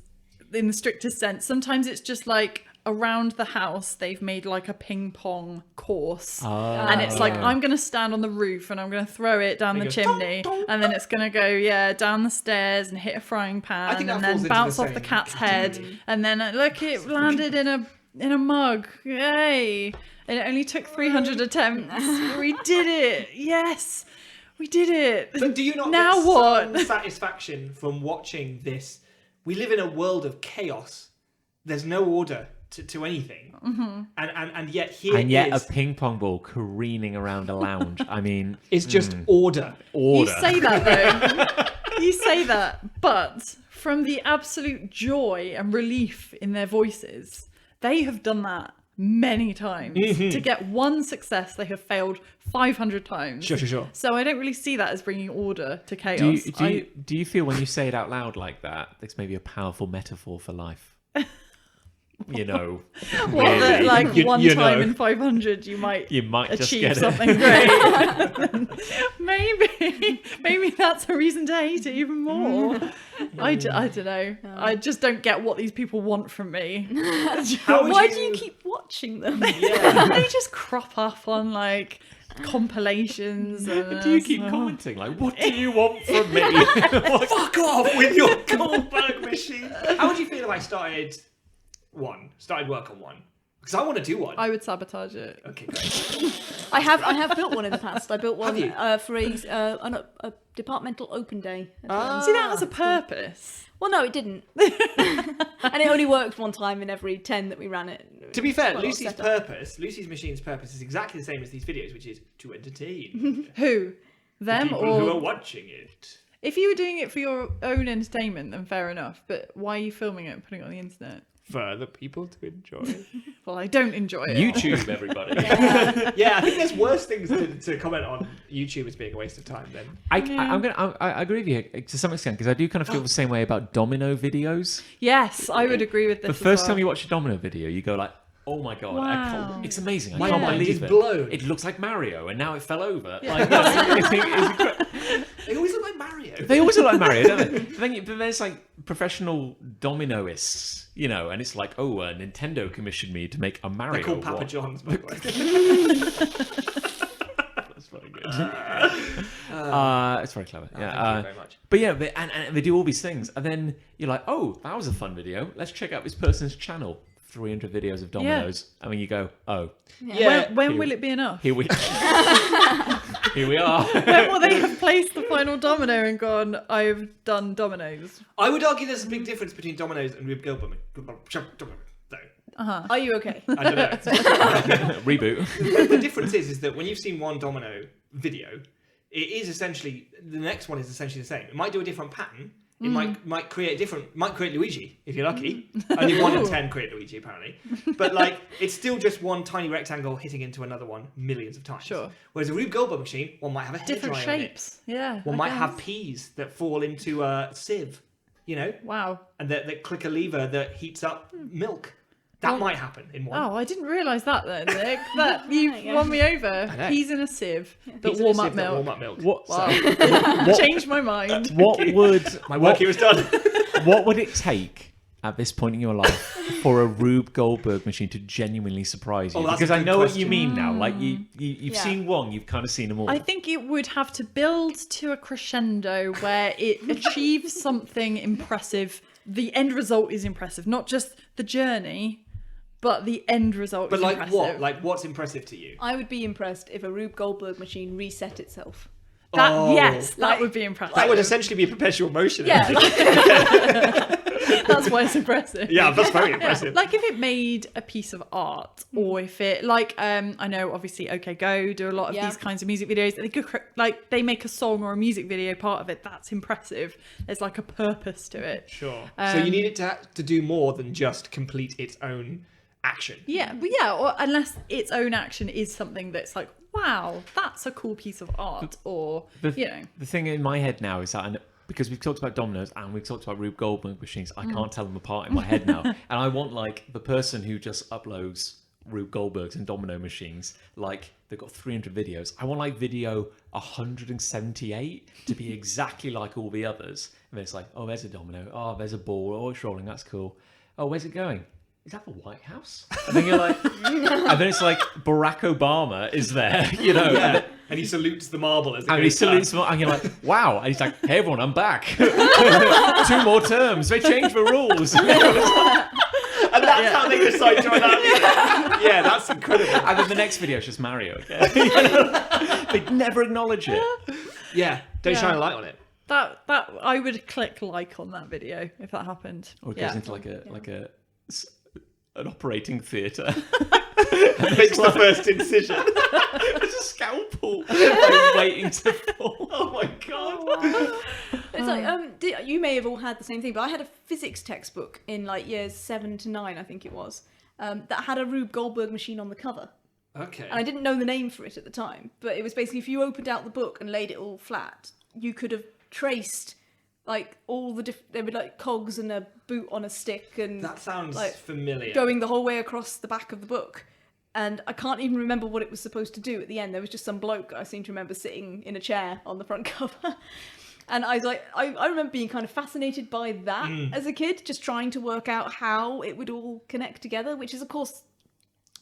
in the strictest sense. Sometimes it's just like around the house they've made like a ping pong course, and it's like I'm gonna stand on the roof and I'm gonna throw it down the goes, chimney, and then it's gonna go down the stairs and hit a frying pan, think that and falls then into bounce the off the same cat's category. head, and then look, it landed in a mug. Yay! And it only took 300 attempts. We did it. Yes, we did it. But do you not Now get what? some satisfaction from watching this? We live in a world of chaos. There's no order to anything, and yet here And yet is, a ping pong ball careening around a lounge. I mean, it's just order. order. You say that though. You say that, but from the absolute joy and relief in their voices, they have done that many times. To get one success, they have failed 500 times. Sure. So I don't really see that as bringing order to chaos. Do you feel when you say it out loud like that, it's maybe a powerful metaphor for life? You know, Well, that, really. like You- one you time know. in 500, you might just achieve get it. something great. maybe that's a reason to hate it even more. I don't know. I just don't get what these people want from me. How would Why do you keep watching them? Yeah. They just crop up on like compilations. And Do you keep commenting like, "What do you want from me?" Fuck off with your Goldberg machine. How would you feel if I started work on one? Because I want to do one. I would sabotage it. Okay, great. I have built one in the past. I built one Have you? for a departmental open day. See, that has a purpose. Well, no, it didn't. And it only worked one time in every 10 that we ran it. To be fair, Quite a lot of setup. Lucy's machine's purpose is exactly the same as these videos, which is to entertain Who? Them people who are or watching it. if you were doing it for your own entertainment, then fair enough. But why are you filming it and putting it on the internet? For other people to enjoy. Well, I don't enjoy it. YouTube, everybody. Yeah, I think there's worse things to comment on YouTube as being a waste of time than. I agree with you to some extent because I do kind of feel the same way about domino videos. Yes, I would agree with this. The first time you watch a domino video, you go like, "Oh my god, Wow. it's amazing! I My can't mind believe is it. blown." It looks like Mario, and now it fell over." Like, you know, it's They always look like Mario. they always look like Mario, don't they? But then there's like professional dominoists, you know, and it's like, "Oh, Nintendo commissioned me to make a Mario." They're called Papa one." John's, by the way. That's very good. It's very clever. Yeah. Thank you very much. But yeah, and they do all these things, and then you're like, "Oh, that was a fun video. Let's check out this person's channel." 300 videos of dominoes. I mean, you go, "Oh, Yeah. When will it be enough? here we here we are." When will they have placed the final domino and gone, I've done dominoes? I would argue there's a big difference between dominoes and Rube Goldberg. No, Are you okay? I don't know. Reboot. The difference is that when you've seen one domino video, it is essentially the next one is essentially the same. It might do a different pattern. It might create Luigi if you're lucky. Only 1 in 10 create Luigi apparently, but like it's still just one tiny rectangle hitting into another one millions of times. Sure. Whereas a Rube Goldberg machine, one might have a hairdryer Different on it. shapes. Yeah. One I might guess. have peas that fall into a sieve, you know, Wow. and that click a lever that heats up milk. That might happen in one. Oh, I didn't realise that then, Nick. That you've won me over. know. Peas in a sieve that Peas in a warm sieve up that milk. Warm up milk. What? Wow. Changed my mind. What would My work here is done. what would it take at this point in your life for a Rube Goldberg machine to genuinely surprise you? Oh, that's Because a I good know what you question. mean now. Like you've Yeah. seen one, you've kind of seen them all. I think it would have to build to a crescendo where it achieves something impressive. The end result is impressive, not just the journey, but the end result But is like impressive. what? Like what's impressive to you? I would be impressed if a Rube Goldberg machine reset itself. That, Oh. yes, that Like- would be impressive. That would essentially be a perpetual motion. Yeah, like, That's why it's impressive. Yeah, that's very impressive. Like if it made a piece of art, or if it I know obviously OK Go do a lot of these kinds of music videos. They could, like they make a song or a music video part of it. That's impressive. There's like a purpose to it. Sure. So you need it to do more than just complete its own action. Yeah, but or unless its own action is something that's like, wow, that's a cool piece of art, or The thing in my head now is that, because we've talked about dominoes and we've talked about Rube Goldberg machines, I can't tell them apart in my head now. And I want like the person who just uploads Rube Goldbergs and domino machines, like they've got 300 videos. I want like video 178 to be exactly like all the others. And it's like, oh, there's a domino. Oh, there's a ball. Oh, it's rolling. That's cool. Oh, where's it going? Is that the White House? And then you're like, and then it's like Barack Obama is there, you know. Yeah. And he salutes the marble as it And he goes salutes past. them, and you're like, wow. And he's like, hey, everyone, I'm back. 2 more terms. They changed the rules. And that's how they decide to announce. Yeah, that's incredible. And then the next video is just Mario again. You know? They'd never acknowledge it. Yeah, don't shine a light on it. that I would click like on that video if that happened. Or it goes into an operating theatre. Makes the first incision. There's a scalpel like, waiting to fall. Oh my god. It's like you may have all had the same thing, but I had a physics textbook in like years 7 to 9, I think it was, that had a Rube Goldberg machine on the cover. Okay. And I didn't know the name for it at the time, but it was basically if you opened out the book and laid it all flat, you could have traced like all the there were like cogs and a boot on a stick, and That sounds like, familiar. going the whole way across the back of the book. And I can't even remember what it was supposed to do at the end. There was just some bloke I seem to remember sitting in a chair on the front cover. And I was like, I remember being kind of fascinated by that as a kid, just trying to work out how it would all connect together, which is, of course,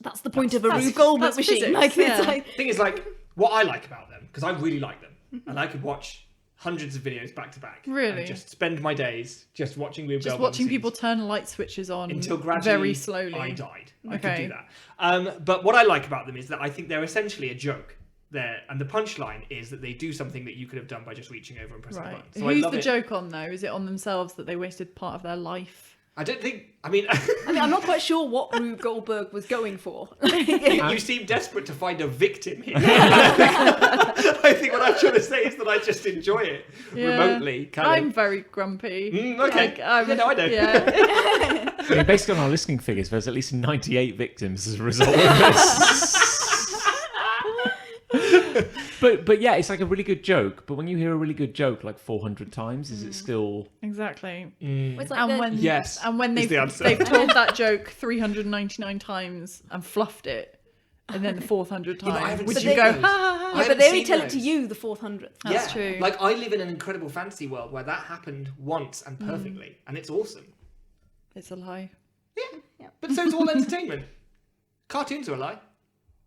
that's the point of a Rube Goldberg machine. physics, Like, yeah. it's like, thing is, like, what I like about them, because I really like them, and I could watch hundreds of videos back to back. Really? And just spend my days just watching Rube Just Goldberg watching machines people turn light switches on until gradually very slowly. I died. I could Okay. do that. But what I like about them is that I think they're essentially a joke. And the punchline is that they do something that you could have done by just reaching over and pressing a Right. button. So I Who's love the it. joke on though? Is it on themselves that they wasted part of their life? I don't think. I mean, I'm not quite sure what Rube Goldberg was going for. you seem desperate to find a victim here. I think what I'm trying to say is that I just enjoy it remotely. Kind I'm of. very grumpy. Okay. Like, Yeah, no, I know. Yeah. I mean, based on our listening figures, there's at least 98 victims as a result of this. But yeah, it's like a really good joke. But when you hear a really good joke like 400 times, is it still... Exactly. It's like And the- when Yes, and is the answer. they've told that joke 399 times and fluffed it, and then the 400th but I time, haven't would seen you go? those. Ha, ha, ha. I Yeah, but haven't they only seen tell it to those. you the 400th. That's true. Like, I live in an incredible fantasy world where that happened once and perfectly, and it's awesome. It's a lie. But so it's all entertainment. Cartoons are a lie.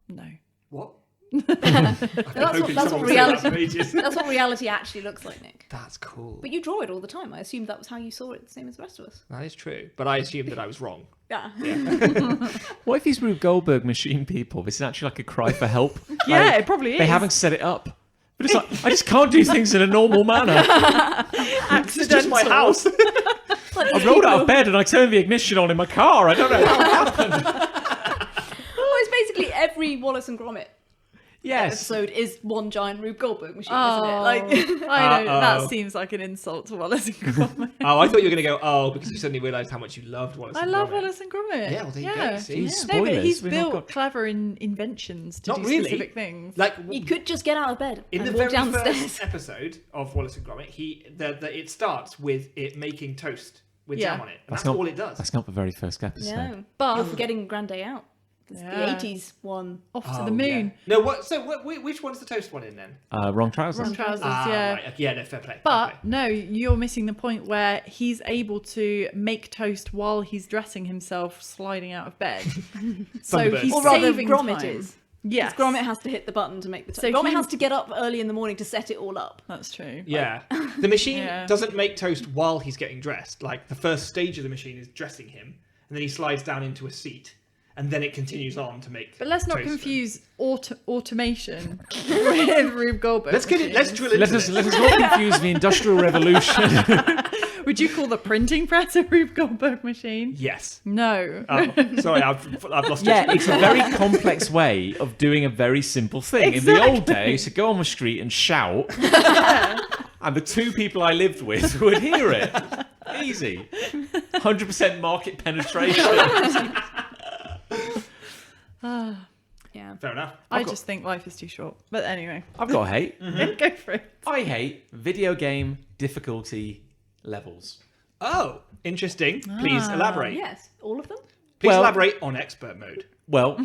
No. What? That's what reality. Ages. That's what reality actually looks like, Nick. That's cool. But you draw it all the time. I assumed that was how you saw it, the same as the rest of us. That is true. But I assumed that I was wrong. Yeah. What if these Rube Goldberg machine people, this is actually like a cry for help? Yeah, Like, it probably is. They haven't set it up. But it's like, I just can't do things in a normal manner. It's just my house. I rolled out of bed and I turned the ignition on in my car. I don't know how it happened. Well, it's basically every Wallace and Gromit Yes. episode is one giant Rube Goldberg machine, Oh, isn't it? Like, I know Uh-oh. that seems like an insult to Wallace and Gromit. Oh, I thought you were going to go, because you suddenly realised how much you loved Wallace I and love Gromit. Wallace and Gromit. Yeah, well, there you go, see? No, Spoilers, but he's we've not built got- clever inventions to Not do really. specific things. Like, you could just get out of bed in and the walk very down the first stairs. episode of Wallace and Gromit, it starts with it making toast with Yeah. jam on it. And that's not- all it does. That's not the very first episode. No, But- you're forgetting Grand Day Out. It's Yeah. the 80s one. Off to Oh, the moon. Yeah. No, what? So which one's the toast one in then? Wrong trousers. Wrong trousers, Ah, yeah. right. Yeah, no, fair play. But fair play. no, you're missing the point where he's able to make toast while he's dressing himself, sliding out of bed. So Thunderbird. he's Or rather, saving Gromit time. is. Yes, Gromit has to hit the button to make the toast. So Gromit he- has to get up early in the morning to set it all up. That's true. Yeah, the machine Yeah. doesn't make toast while he's getting dressed. Like the first stage of the machine is dressing him, and then he slides down into a seat, and then it continues on to make. But let's not toast for him. confuse automation with Rube Goldberg. Let's get it. Let's machines. drill into Let this. us not confuse the Industrial Revolution. Would you call the printing press a Rube Goldberg machine? Yes. No. Sorry, I've lost Yeah, it. it's a very complex way of doing a very simple thing. In the old days, to go on the street and shout, and the two people I lived with would hear it. Easy. 100% market penetration. Yeah. Fair enough. I just think life is too short. But anyway, I've got a hate. go for it. I hate video game difficulty levels. Oh, interesting. Please elaborate. Yes, all of them. Please Well- elaborate on expert mode. Well,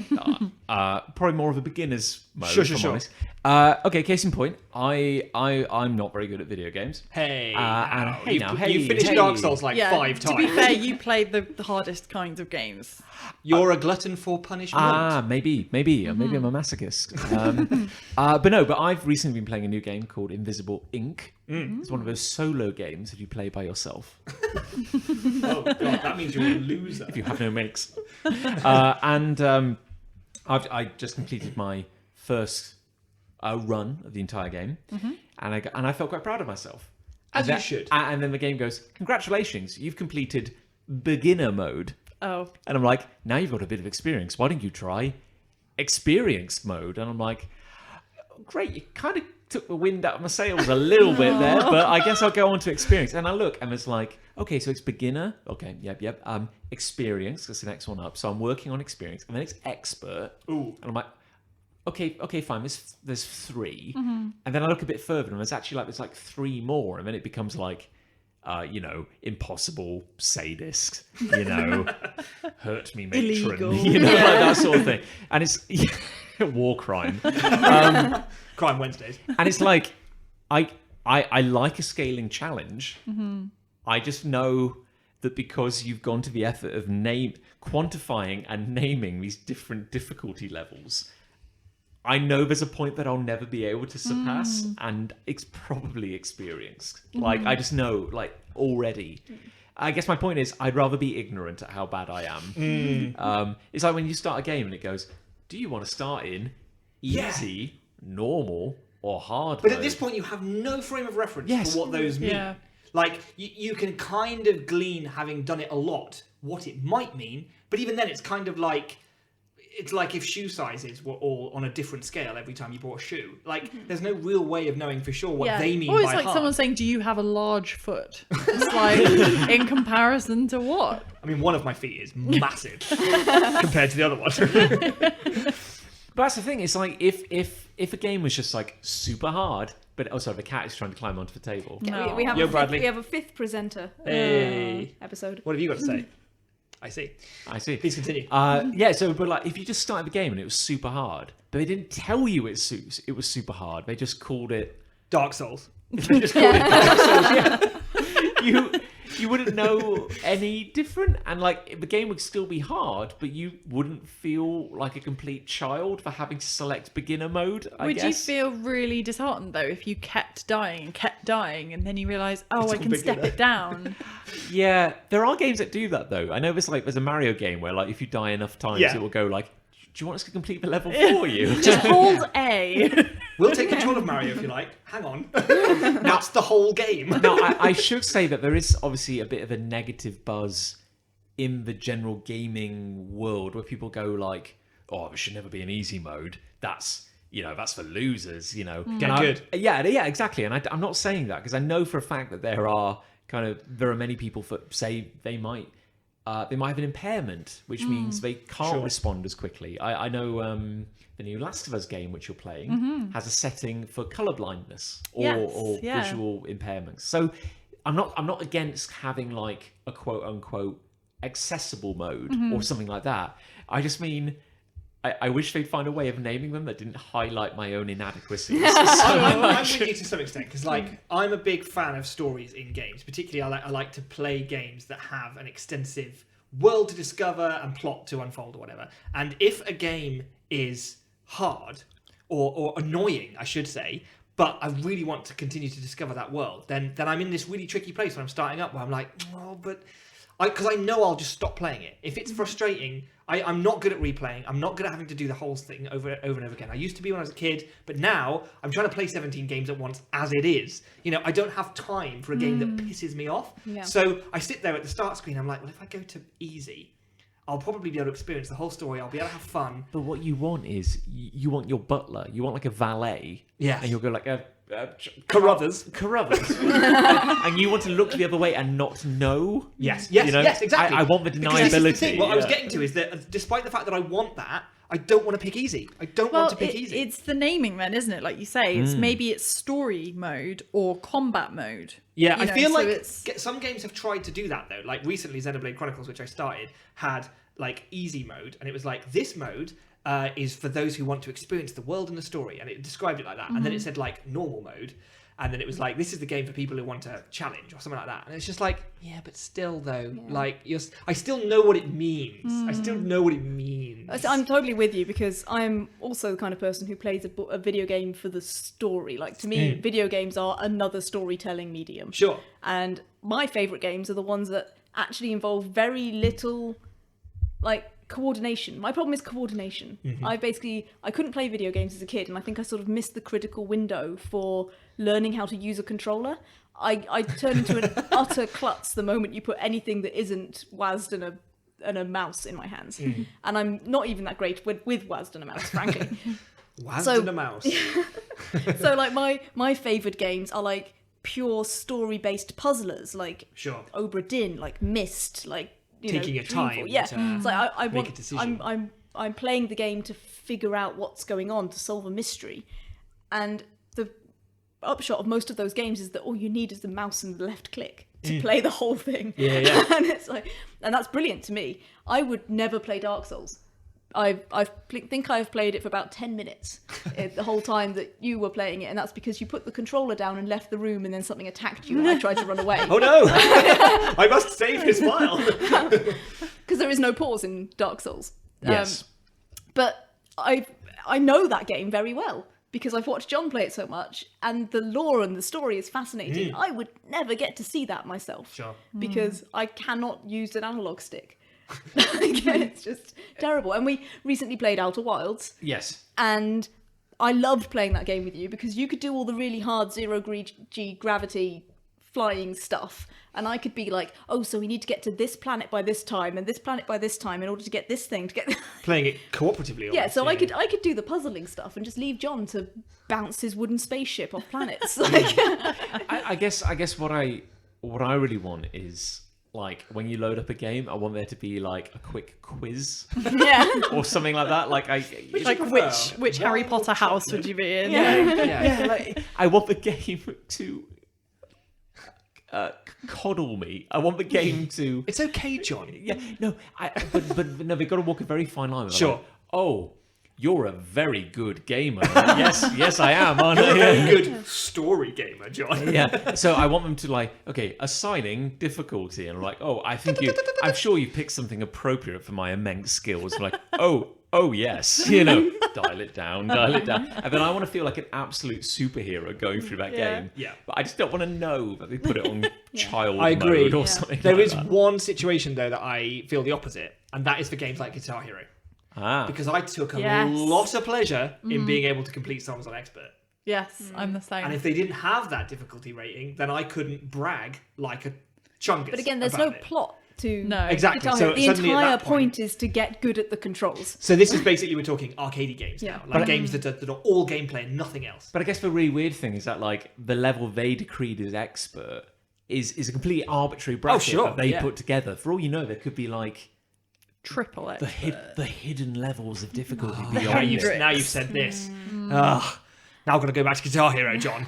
probably more of a beginner's mode. Sure, if I'm sure. honest. Okay, case in point, I'm not very good at video games. Hey, and hey you now, finished hey. Dark Souls like Yeah, 5 to times. be fair, you played the hardest kinds of games. You're a glutton for punishment. Maybe I'm a masochist. But I've recently been playing a new game called Invisible Ink. It's one of those solo games that you play by yourself Oh god, that means you're a loser. if you have no mates. I just completed my first run of the entire game, and I felt quite proud of myself. As you should. And then the game goes, "Congratulations, you've completed beginner mode." Oh, And I'm like, "Now you've got a bit of experience. Why don't you try experienced mode?" And I'm like, "Great, you kind of took the wind out of my sails a little bit there, but I guess I'll go on to experience." And I look, and it's like, okay, so it's beginner. Okay, yep. Experience, that's the next one up. So I'm working on experience, and then it's expert. Ooh. And I'm like, okay, fine. There's 3, and then I look a bit further, and there's like 3 more, and then it becomes like, impossible sadist, hurt me matron, Illegal. like that sort of thing, and it's war crime. Crime Wednesdays. And it's like, I like a scaling challenge. I just know that because you've gone to the effort of quantifying and naming these different difficulty levels, I know there's a point that I'll never be able to surpass, and it's probably experienced. Like, I just know, like, already. I guess my point is, I'd rather be ignorant at how bad I am. It's like when you start a game and it goes, do you want to start in easy, normal, or hard But mode? at this point, you have no frame of reference Yes. for what those mean. Yeah. Like, you can kind of glean, having done it a lot, what it might mean. But even then, it's kind of like... It's like if shoe sizes were all on a different scale every time you bought a shoe. Like, there's no real way of knowing for sure what Yeah. they mean or it's by like hard. someone saying, "Do you have a large foot?" It's like, in comparison to what? I mean, one of my feet is massive compared to the other one. But that's the thing. It's like if a game was just like super hard, but also the cat is trying to climb onto the table. Yeah, we have Yo, a fifth, Bradley. we have a 5th presenter Hey. episode. What have you got to say? I see. I see. Please continue. But like if you just started the game and it was super hard, but they didn't tell you it was super hard, they just called it. Dark Souls. They just called it Dark Souls. Yeah. You wouldn't know any different, and like the game would still be hard, but you wouldn't feel like a complete child for having to select beginner mode. I Would guess. you feel really disheartened though if you kept dying, and then you realise, oh, It's I all can step beginner. it down? Yeah, there are games that do that though. I know there's a Mario game where like if you die enough times, Yeah. it will go like, "Do you want us to complete the level for you?" Just hold A. We'll take control of Mario if you like. Hang on. That's the whole game. Now, I should say that there is obviously a bit of a negative buzz in the general gaming world where people go like, "Oh, there should never be an easy mode. That's for losers." Get good. Yeah, exactly. And I'm not saying that because I know for a fact that there are many people that say they might have an impairment, which means they can't Sure. respond as quickly. I know the new Last of Us game, which you're playing, has a setting for color blindness or, Yes, or yeah. visual impairments. So I'm not against having like a quote unquote accessible mode or something like that. I just mean I wish they'd find a way of naming them that didn't highlight my own inadequacies. I'm with you to some extent because, like, I'm a big fan of stories in games. Particularly, I like to play games that have an extensive world to discover and plot to unfold or whatever. And if a game is hard or annoying, I should say, but I really want to continue to discover that world, then I'm in this really tricky place when I'm starting up where I'm like, oh, but because I know I'll just stop playing it. If it's frustrating, I'm not good at replaying. I'm not good at having to do the whole thing over and over again. I used to be when I was a kid, but now I'm trying to play 17 games at once as it is. You know, I don't have time for a game that pisses me off. Yeah. So I sit there at the start screen. I'm like, well, if I go to easy, I'll probably be able to experience the whole story. I'll be able to have fun. But what you want is you want your butler. You want like a valet. Yes. And you'll go like Carruthers. And you want to look the other way and not know. Yes, You know? yes, exactly. I want the Because this is the deniability. thing. What I was getting to is that despite the fact that I want that, I don't want to pick easy. I don't want to pick easy. It's the naming then, isn't it? Like you say, it's maybe it's story mode or combat mode. Yeah, You I know, feel so like it's- some games have tried to do that though. Like recently, Xenoblade Chronicles, which I started, had like easy mode, and it was like this mode is for those who want to experience the world and the story, and it described it like that. And then it said like normal mode, and then it was like this is the game for people who want to challenge or something like that. And it's just like, yeah, but still though, like I still know what it means. I still know what it means. I'm totally with you because I'm also the kind of person who plays a video game for the story. Like to me, video games are another storytelling medium. Sure. And my favourite games are the ones that actually involve very little, like, coordination. My problem is coordination. I couldn't play video games as a kid, and I think I sort of missed the critical window for learning how to use a controller. I turn into an utter klutz the moment you put anything that isn't WASD and a mouse in my hands. And I'm not even that great with WASD and a mouse, frankly. WASD and a mouse. So like my favoured games are like pure story-based puzzlers, like Sure. Obra Dinn, like Myst, like Taking your time Yeah, to it's like I make want. a decision. I'm playing the game to figure out what's going on, to solve a mystery, and the upshot of most of those games is that all you need is the mouse and the left click to play the whole thing. Yeah. And it's like, and that's brilliant to me. I would never play Dark Souls. I think I've played it for about 10 minutes the whole time that you were playing it, and that's because you put the controller down and left the room, and then something attacked you, and I tried to run away. Oh no! I must save his file. Because there is no pause in Dark Souls. Yes. But I know that game very well because I've watched John play it so much, and the lore and the story is fascinating. I would never get to see that myself. Sure. Because I cannot use an analog stick. It's just terrible. And we recently played Outer Wilds, Yes. and I loved playing that game with you because you could do all the really hard zero-G gravity flying stuff, and I could be like, oh, so we need to get to this planet by this time and this planet by this time in order to get this thing to get Playing it cooperatively. yeah, almost, so I could do the puzzling stuff and just leave John to bounce his wooden spaceship off planets. Like, I guess what I really want is, like, when you load up a game, I want there to be like a quick quiz yeah. or something like that. Like Like which Harry Potter house would you be in? yeah, like, I want the game to coddle me. I want the game to. It's okay, John. Yeah, no, but no, they've got to walk a very fine line. Sure. Like, oh, you're a very good gamer. yes, I am, aren't I? Very good story gamer, John. Yeah. So I want them to, like, okay, assigning difficulty, and like, oh, I'm sure you picked something appropriate for my immense skills. Like, oh yes, dial it down, and then I want to feel like an absolute superhero going through that game. Yeah. But I just don't want to know that they put it on child I agree. mode or Yeah. something. There like is that. one situation though that I feel the opposite, and that is for games like Guitar Hero, because I took a Yes. lot of pleasure in being able to complete songs on expert. Yes, I'm the same. And if they didn't have that difficulty rating, then I couldn't brag like a chungus. But again, there's no about it. plot to No. Exactly. Guitar So Hero. The suddenly at entire that point- point is to get good at the controls. So this is basically, we're talking arcadey games Yeah. now, like games that are all gameplay and nothing else. But I guess the really weird thing is that, like, the level they decreed as expert is a completely arbitrary bracket sure, that they yeah. put together. For all you know, there could be like Triple it. the hidden levels of difficulty Now beyond you've, it. now you've said this. Now I'm going to go back to Guitar Hero, John.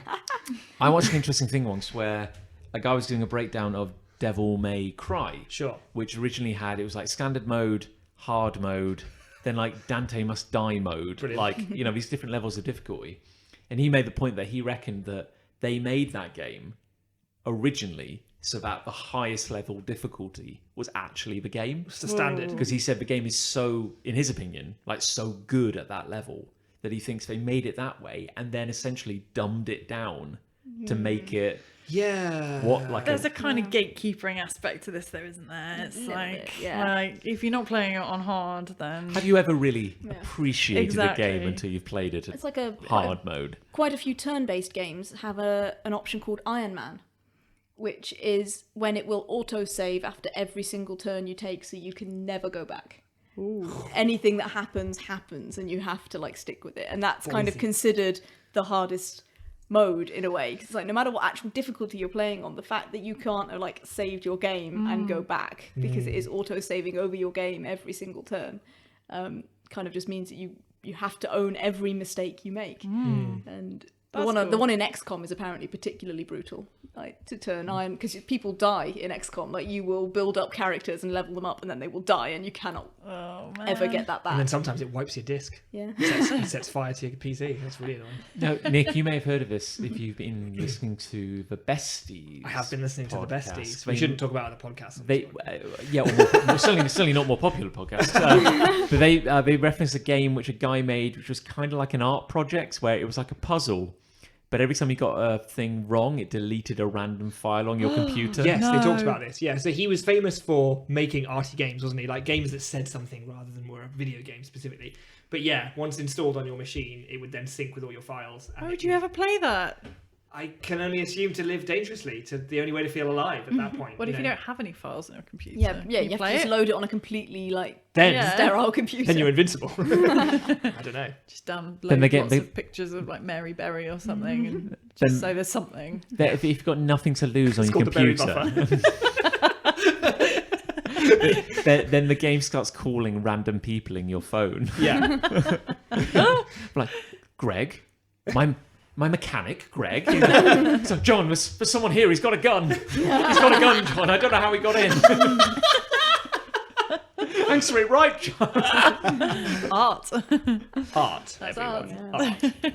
I watched an interesting thing once where a guy was doing a breakdown of Devil May Cry. Sure. Which originally it was like standard mode, hard mode, then like Dante Must Die mode. Brilliant. Like, these different levels of difficulty. And he made the point that he reckoned that they made that game originally so that the highest level difficulty was actually the game. It's the standard. Because he said the game is so, in his opinion, like so good at that level that he thinks they made it that way and then essentially dumbed it down to make it There's a kind of gatekeeping aspect to this, though, isn't there? It's like if you're not playing it on hard, then have you ever really appreciated a game until you've played it? It's like a hard mode. Quite a few turn-based games have an option called Iron Man, which is when it will auto-save after every single turn you take, so you can never go back. Ooh. Anything that happens, and you have to like stick with it, and that's kind of considered the hardest mode in a way, because like no matter what actual difficulty you're playing on, the fact that you can't have like saved your game and go back because it is auto-saving over your game every single turn, kind of just means that you have to own every mistake you make. And the one in XCOM is apparently particularly brutal, like to turn iron, because people die in XCOM. Like you will build up characters and level them up, and then they will die, and you cannot ever get that back. And then sometimes it wipes your disc. Yeah, it sets fire to your PC. That's really annoying. No, Nick, you may have heard of this if you've been listening to the Besties. I have been listening to the Besties. We They- shouldn't talk about other podcasts. Certainly not more popular podcasts. But they referenced a game which a guy made, which was kind of like an art project where it was like a puzzle. But every time you got a thing wrong, it deleted a random file on your computer. Yes, they talked about this. Yeah, so he was famous for making arty games, wasn't he? Like games that said something rather than were a video game specifically. But yeah, once installed on your machine, it would then sync with all your files. Why would you ever play that? I can only assume to live dangerously, to the only way to feel alive at that point. What if you don't have any files on your computer? yeah. Can You have to play just it? load it on a completely Then sterile computer. Then you're invincible. I don't know. Just loads of pictures of like Mary Berry or something, and just so there's something. If you've got nothing to lose on It's your called the berry computer, buffer. then the game starts calling random people in your phone. Yeah. Like, Greg, my mechanic, Greg. So, John, there's someone here. He's got a gun. He's got a gun, John. I don't know how he got in. Answer it right, John. Art. Art. That's everyone. art. Art.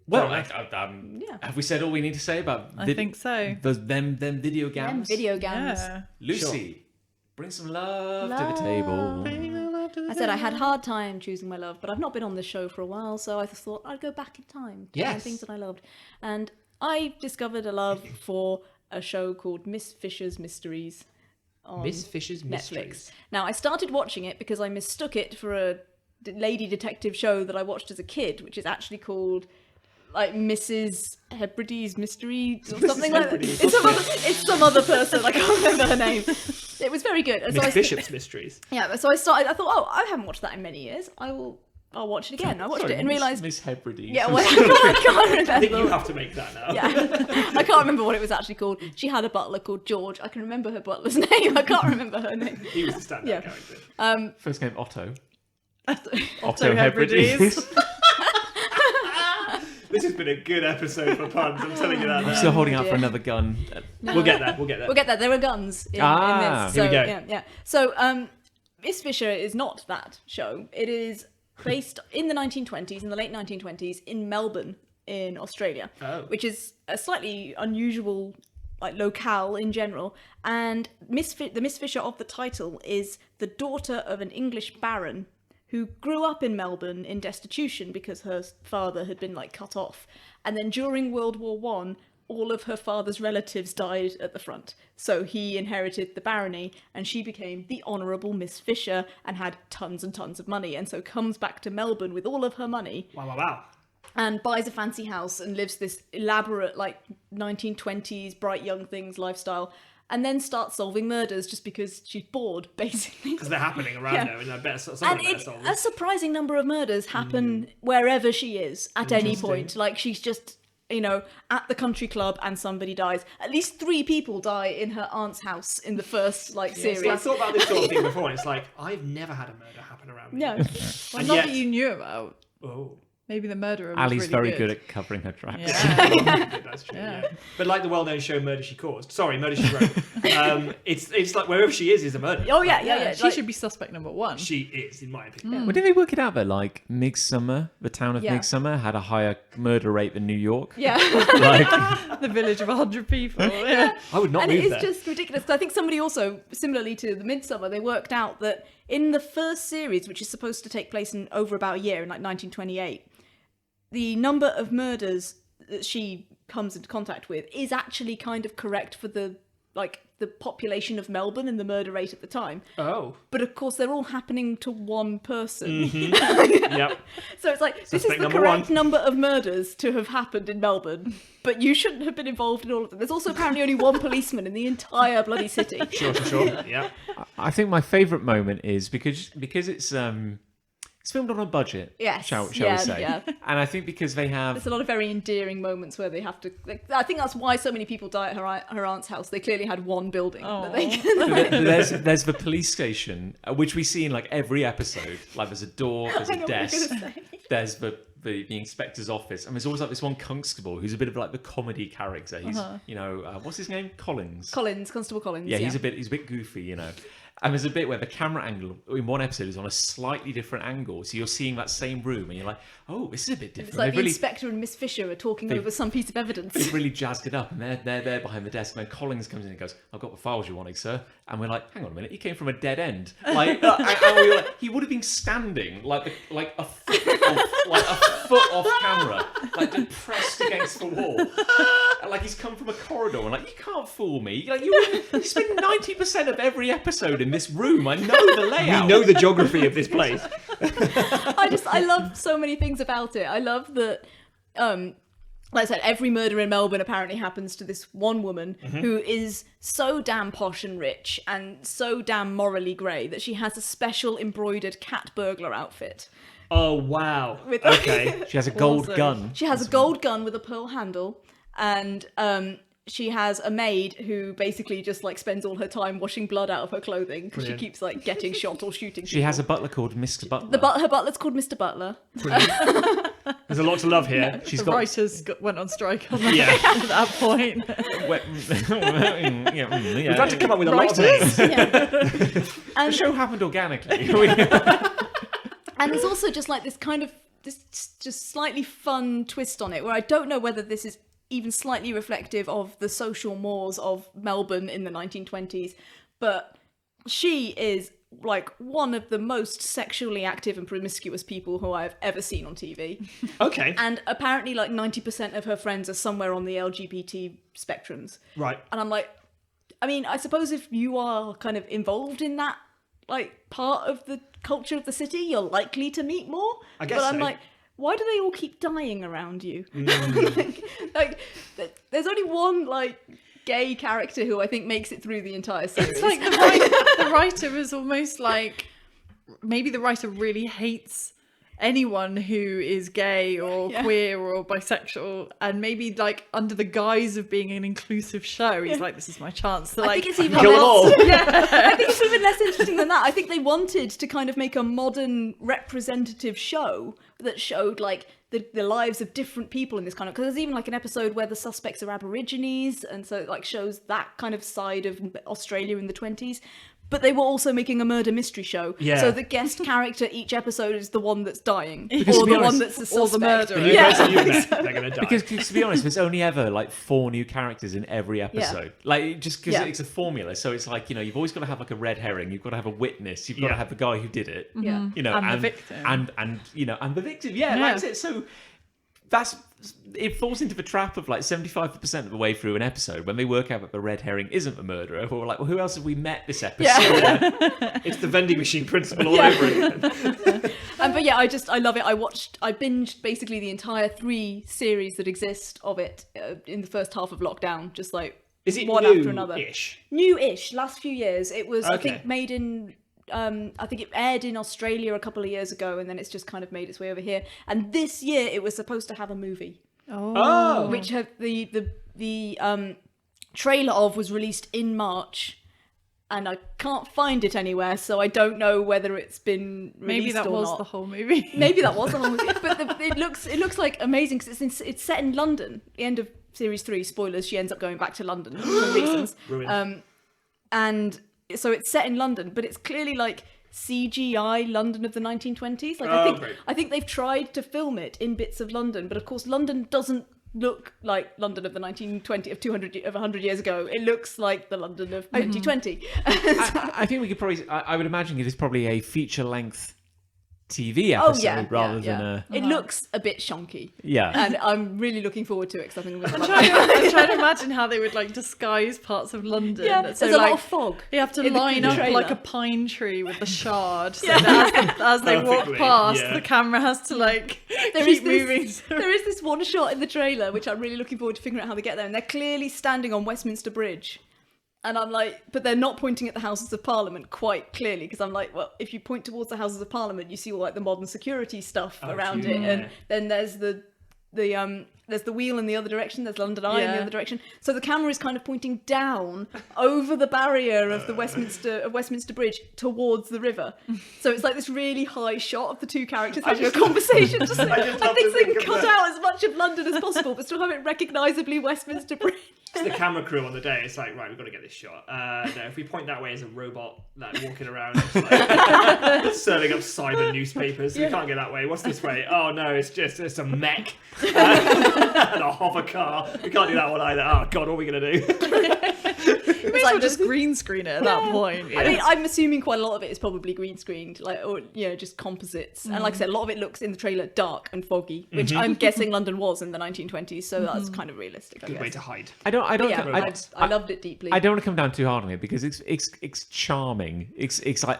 Well, have we said all we need to say about I think so. them video games? Video games. Yeah. Lucy, bring some love to the table. I said I had a hard time choosing my love, but I've not been on this show for a while, so I thought I'd go back in time to find things that I loved. And I discovered a love for a show called Miss Fisher's Mysteries on Miss Fisher's Netflix. Mysteries. Now, I started watching it because I mistook it for a lady detective show that I watched as a kid, which is actually called like Mrs. Hebrides Mystery or something like that. It's some other person. I can't remember her name. It was very good. And Miss Bishop's Mysteries. Yeah, so I thought, I haven't watched that in many years. I'll watch it again. I watched it and realised... Miss Hebrides. Yeah, well, I can't remember. I think you have to make that now. Yeah, I can't remember what it was actually called. She had a butler called George. I can remember her butler's name. I can't remember her name. He was the standout character. First name Otto. Otto Hebrides. This has been a good episode for puns, I'm telling you that now. I'm still holding out for another gun. We'll get there. We'll get there. There are guns in this. So, here we go. Yeah. So, Miss Fisher is not that show. It is based in the 1920s, in the late 1920s, in Melbourne, in Australia, which is a slightly unusual locale in general. And the Miss Fisher of the title is the daughter of an English baron who grew up in Melbourne in destitution because her father had been cut off. And then during World War I, all of her father's relatives died at the front. So he inherited the barony and she became the Honourable Miss Fisher and had tons and tons of money. And so comes back to Melbourne with all of her money. Wow. And buys a fancy house and lives this elaborate 1920s bright young things lifestyle. And then starts solving murders just because she's bored, basically. Because they're happening around her, and I bet some of them are solved. A surprising number of murders happen wherever she is at any point. She's just, at the country club and somebody dies. At least 3 people die in her aunt's house in the first series. So I thought about this sort of thing before, and it's I've never had a murder happen around me. No. Well, not that you knew about. Oh. Maybe the murderer was Ali's really very good at covering her tracks. Yeah. That's true. Yeah. Yeah. But like the well-known show Murder She Caused. Sorry, Murder She Wrote. It's like wherever she is a murder. Oh yeah. She should be suspect number one. She is, in my opinion. Well, did they work it out that like Midsummer, the town of Yeah. Midsummer, had a higher murder rate than New York? Yeah. Like, The village of 100 people. Yeah. I would not And move it's there. just ridiculous. 'Cause I think somebody also, similarly to the Midsummer, they worked out that in the first series, which is supposed to take place in over about a year, in like 1928, the number of murders that she comes into contact with is actually kind of correct for the population of Melbourne and the murder rate at the time. Oh. But of course, they're all happening to one person. Yep. So it's like, this is Suspect the number correct one. number of murders to have happened in Melbourne, but you shouldn't have been involved in all of them. There's also apparently only one policeman in the entire bloody city. Sure. Yeah. I think my favourite moment is because it's filmed on a budget. Yes, shall yeah, we say? yeah. And I think because they have There's a lot of very endearing moments where they have to. I think that's why so many people die at her aunt's house. They clearly had one building that they there's the police station, which we see in like every episode. Like there's a door, there's I a know what you're desk, gonna say. there's the inspector's office, and there's always like this one constable who's a bit of like the comedy character. He's what's his name? Collins. Constable Collins. Yeah, he's a bit goofy, you know. And there's a bit where the camera angle in one episode is on a slightly different angle, so you're seeing that same room, and you're like, "Oh, this is a bit different." It's like the They've inspector and Miss Fisher are talking over some piece of evidence. They've really jazzed it up, and they're there behind the desk. And then Collins comes in and goes, "I've got the files you wanted, sir." And we're like, "Hang on a minute, he came from a dead end." Like, and we were like, he would have been standing like a foot off camera, like just pressed against the wall, and like he's come from a corridor. And like, you can't fool me. Like, you spend 90% of every episode in this room. I know the layout. We know the geography of this place. I love so many things about it. I love that, like I said, every murder in Melbourne apparently happens to this one woman who is so damn posh and rich and so damn morally grey that she has a special embroidered cat burglar outfit. Oh, wow. With- Okay. She has a gold Awesome. gun. She has a gold gun with a pearl handle, and she has a maid who basically just like spends all her time washing blood out of her clothing because she Brilliant. keeps like getting shot or shooting. She has a butler called Mr. Butler. Her butler's called Mr. Butler. There's a lot to love here. She's The got writers went on strike on that, Yeah. at that point. We've had to come up with a lot of names. The And show happened organically. And there's also just like this kind of this just slightly fun twist on it, where I don't know whether this is even slightly reflective of the social mores of Melbourne in the 1920s, but she is like one of the most sexually active and promiscuous people who I've ever seen on TV. Okay. And apparently like 90% of her friends are somewhere on the LGBT spectrums. Right. And I'm like, I mean, I suppose if you are kind of involved in that like part of the culture of the city, you're likely to meet more. I guess But I'm so. like, why do they all keep dying around you? like, there's only one like gay character who I think makes it through the entire series. It's like the writer is almost like, maybe the writer really hates anyone who is gay or queer or bisexual, and maybe like under the guise of being an inclusive show, he's like, this is my chance to I like think it's even Kill them all. I think it's even less interesting than that. I think they wanted to kind of make a modern representative show that showed like the lives of different people in this kind of, because there's even like an episode where the suspects are Aborigines, and so it like shows that kind of side of Australia in the 20s. But they were also making a murder mystery show. Yeah. So the guest character each episode is the one that's dying. Because or to be the honest, one that's the or suspect. the The murderer. new Yeah. person you've met, they're going to die. Because to be honest, there's only ever like 4 new characters in every episode. Like, just because Yeah. it's a formula. So it's like, you know, you've always got to have like a red herring. You've got to have a witness. You've got to Yeah. have the guy who did it. Yeah. You know, And the victim. and you know, and the victim. Yeah, Yeah. that's it. So it falls into the trap of like 75% of the way through an episode when they work out that the red herring isn't the murderer. We're like, well, who else have we met this episode? Yeah. It's the vending machine principle all over again. But yeah, I love it. I binged basically the entire 3 series that exist of it in the first half of lockdown, just like Is it one new-ish? after another. New-ish, last few years. It was, I Okay. think, made in, I think it aired in Australia a couple of years ago, and then it's just kind of made its way over here. And this year it was supposed to have a movie, Oh. which had the trailer of was released in March. and I can't find it anywhere, so I don't know whether it's been released Maybe that or was not. the whole movie. Maybe that was the whole movie, but it looks like amazing because it's set in London. The end of series 3, spoilers, she ends up going back to London for some reasons. And so it's set in London, but it's clearly like CGI London of the 1920s. Like I think they've tried to film it in bits of London, but of course London doesn't look like London of the 1920 of 100 years ago. It looks like the London of 2020. I think we could probably. I would imagine it is probably a feature-length TV episode rather than a. It looks a bit shonky. Yeah. And I'm really looking forward to it because I think I'm going to love it. I'm trying to imagine how they would like disguise parts of London. Yeah, So, there's a like, lot of fog. You have to in the line up trailer. like a pine tree with the shard, so that as they walk Perfectly, past, yeah. the camera has to like There keep is moving. this, there is this one shot in the trailer which I'm really looking forward to figuring out how they get there, and they're clearly standing on Westminster Bridge. And I'm like, but they're not pointing at the Houses of Parliament quite clearly, because I'm like, well, if you point towards the Houses of Parliament, you see all like the modern security stuff around it, and then there's the wheel in the other direction, there's London Eye in the other direction. So the camera is kind of pointing down over the barrier of the Westminster Bridge towards the river. So it's like this really high shot of the two characters having a conversation. Just like, I think they can cut out as much of London as possible, but still have it recognisably Westminster Bridge. It's the camera crew on the day. It's like, right, we've got to get this shot. No, if we point that way as a robot like walking around, just, like, serving up cyber newspapers, we can't get that way. What's this way? Oh no, it's a mech and a hover car. We can't do that one either. Oh god, what are we gonna do? You may as well just green screen it at that point. I mean, I'm assuming quite a lot of it is probably green screened, like, or just composites. And like I said, a lot of it looks in the trailer dark and foggy, which I'm guessing London was in the 1920s, so that's kind of realistic. I Good guess. way to hide. I loved it deeply. I don't want to come down too hard on it because it's charming. It's like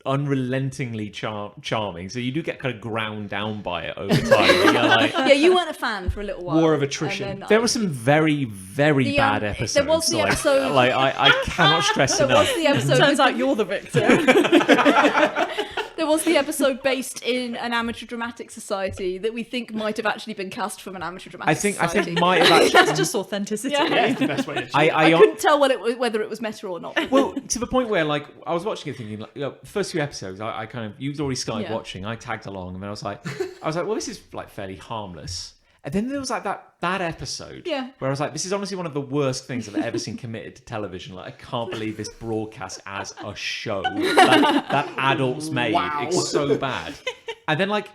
unrelentingly charming. So you do get kind of ground down by it over time. You're like, yeah, you weren't a fan for a little while. War of attrition. And then there were some very, very bad episodes. There was the episode. Like I cannot stress There enough. was the episode. Turns out you're the victim. There was the episode based in an amateur dramatic society that we think might have actually been cast from an amateur dramatic society. I think might have actually. That's just authenticity. Yeah, it's the best way to achieve. I couldn't tell whether it was meta or not. Well, to the point where, like, I was watching it thinking, like, first few episodes, I kind of, you'd already started watching, I tagged along, and then I was like, well, this is, like, fairly harmless. And then there was, like, that episode where I was like, this is honestly one of the worst things I've ever seen committed to television. Like, I can't believe this broadcast as a show that adults made. Wow. It's so bad. And then, like,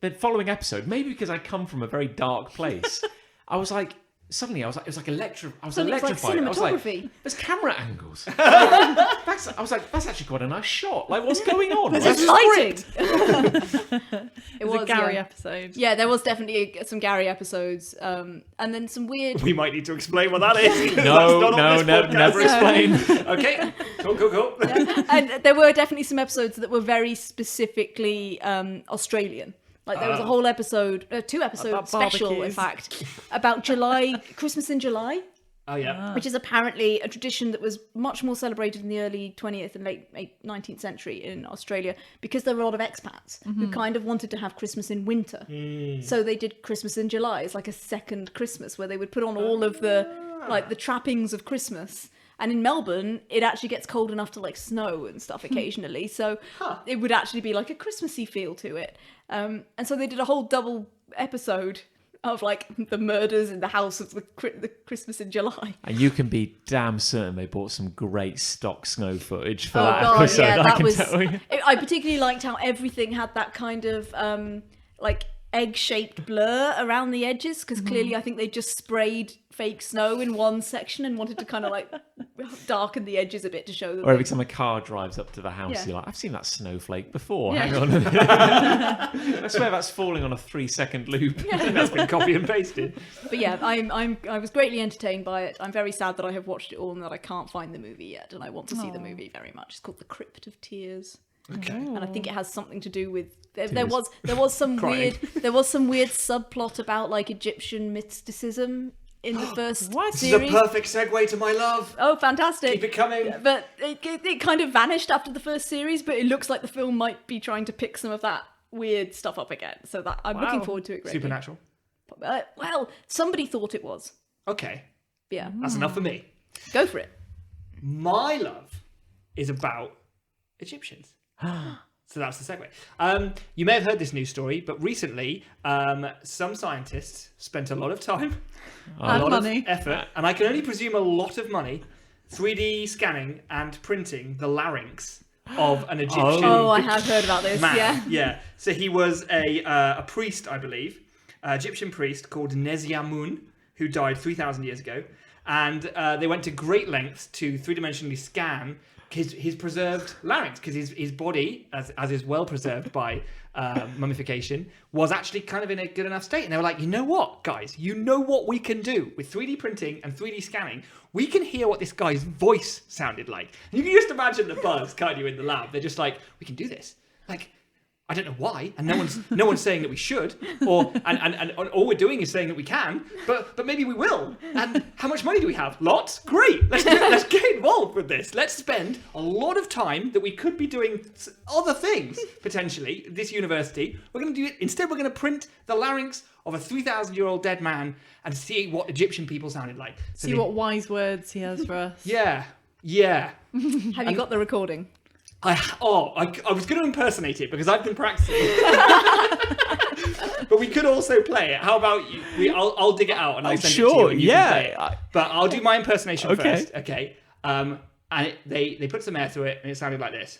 the following episode, maybe because I come from a very dark place, I was like, suddenly I was like, it was like electrified. I was like, cinematography. there's camera angles. I was like, that's actually quite a nice shot. Like, what's going on? There's lighting. It was a Gary episode. Yeah, there was definitely some Gary episodes, and then some weird. We might need to explain what that is. No, never explain. Okay, cool. Yeah. And there were definitely some episodes that were very specifically Australian. Like there was a whole episode, 2 episode About special, in barbecues. fact, about Christmas in July. Oh yeah. Which is apparently a tradition that was much more celebrated in the early 20th and late 19th century in Australia, because there were a lot of expats who kind of wanted to have Christmas in winter. So they did Christmas in July. It's like a second Christmas where they would put on all of the trappings of Christmas. And in Melbourne, it actually gets cold enough to like snow and stuff occasionally. So it would actually be like a Christmassy feel to it. And so they did a whole double episode of like the murders in the house of the Christmas in July. And you can be damn certain they bought some great stock snow footage for Oh that god, episode. yeah, I that can was. tell you. I particularly liked how everything had that kind of like egg-shaped blur around the edges, because clearly I think they just sprayed fake snow in one section and wanted to kind of like darken the edges a bit to show that. Or every time a car drives up to the house, Yeah. you're like, I've seen that snowflake before. Yeah. Hang on. I swear that's falling on a 3-second loop. That's been copy and pasted. But yeah, I was greatly entertained by it. I'm very sad that I have watched it all and that I can't find the movie yet, and I want to see the movie very much. It's called The Crypt of Tears. Okay. And I think it has something to do with there was some weird subplot about like Egyptian mysticism in the first This is series. a perfect segue to my love. Oh, fantastic! Keep it coming. But it kind of vanished after the first series, but it looks like the film might be trying to pick some of that weird stuff up again. So that I'm looking forward to it greatly. Supernatural. Well, somebody thought it was. Okay, Yeah, that's enough for me. go for it. My love is about Egyptians. So that's the segue. You may have heard this news story, but recently some scientists spent a lot of time, a lot money. of effort, and I can only presume a lot of money, 3D scanning and printing the larynx of an Egyptian Oh, I have heard about this. man. Yeah. So he was a priest, I believe, Egyptian priest called Nesyamun, who died 3,000 years ago. And they went to great lengths to three-dimensionally scan his preserved larynx, because his body, as is well preserved by mummification, was actually kind of in a good enough state. And they were like, you know what, guys? You know what we can do with 3D printing and 3D scanning? We can hear what this guy's voice sounded like. And you can just imagine the buzz, can't you, in the lab? They're just like, we can do this. Like, I don't know why, and no one's saying that we should, or and all we're doing is saying that we can, but maybe we will. And how much money do we have? Lots. Great. Let's get involved with this. Let's spend a lot of time that we could be doing other things potentially. This university, we're going to do it instead. We're going to print the larynx of a 3,000-year-old dead man and see what Egyptian people sounded like. So See what wise words he has for us. Yeah. Have you got the recording? I was going to impersonate it because I've been practicing. But we could also play it. How about you? I'll dig it out and I'll send it to you and you can play it. But I'll do my impersonation first. Okay. And they put some air through it and it sounded like this.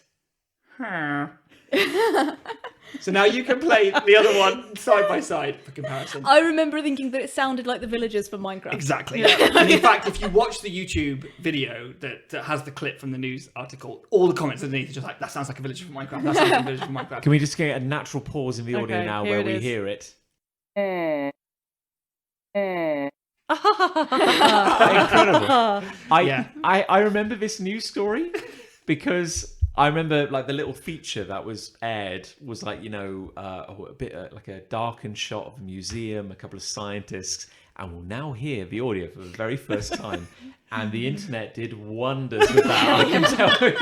So now you can play the other one side by side for comparison. I remember thinking that it sounded like the villagers from Minecraft. Exactly. And in fact, if you watch the YouTube video that has the clip from the news article, all the comments underneath are just like, that sounds like a villager from Minecraft. That sounds like a villager from Minecraft. Can we just get a natural pause in the audio Okay, now here where it we is. hear it? Incredible. I remember this news story because I remember like the little feature that was aired was like, you know, a bit like a darkened shot of a museum, a couple of scientists, and we'll now hear the audio for the very first time. And the internet did wonders with that, I can tell you.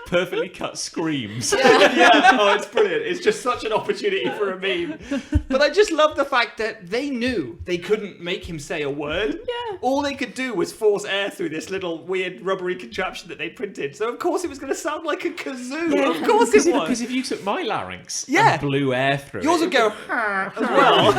Perfectly cut screams. Yeah. Oh, it's brilliant. It's just such an opportunity for a meme. But I just love the fact that they knew they couldn't make him say a word. Yeah. All they could do was force air through this little weird rubbery contraption that they printed. So of course it was going to sound like a kazoo. Yeah, of course it was. Because if you took my larynx Yeah. and blew air through Yours it, would go as well.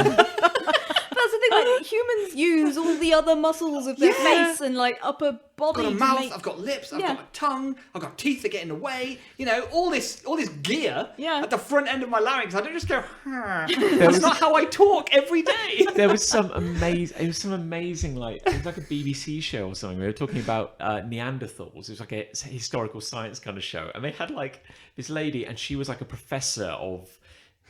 That's the thing, like, humans use all the other muscles of their face and, like, upper body I've got a to mouth, make... I've got lips, I've Yeah. got a tongue, I've got teeth that get in the way. You know, all this gear Yeah. at the front end of my larynx. I don't just go. That's not how I talk every day. there was some amazing, like, it was like a BBC show or something. We were talking about Neanderthals. It was like a historical science kind of show. And they had like this lady, and she was like a professor of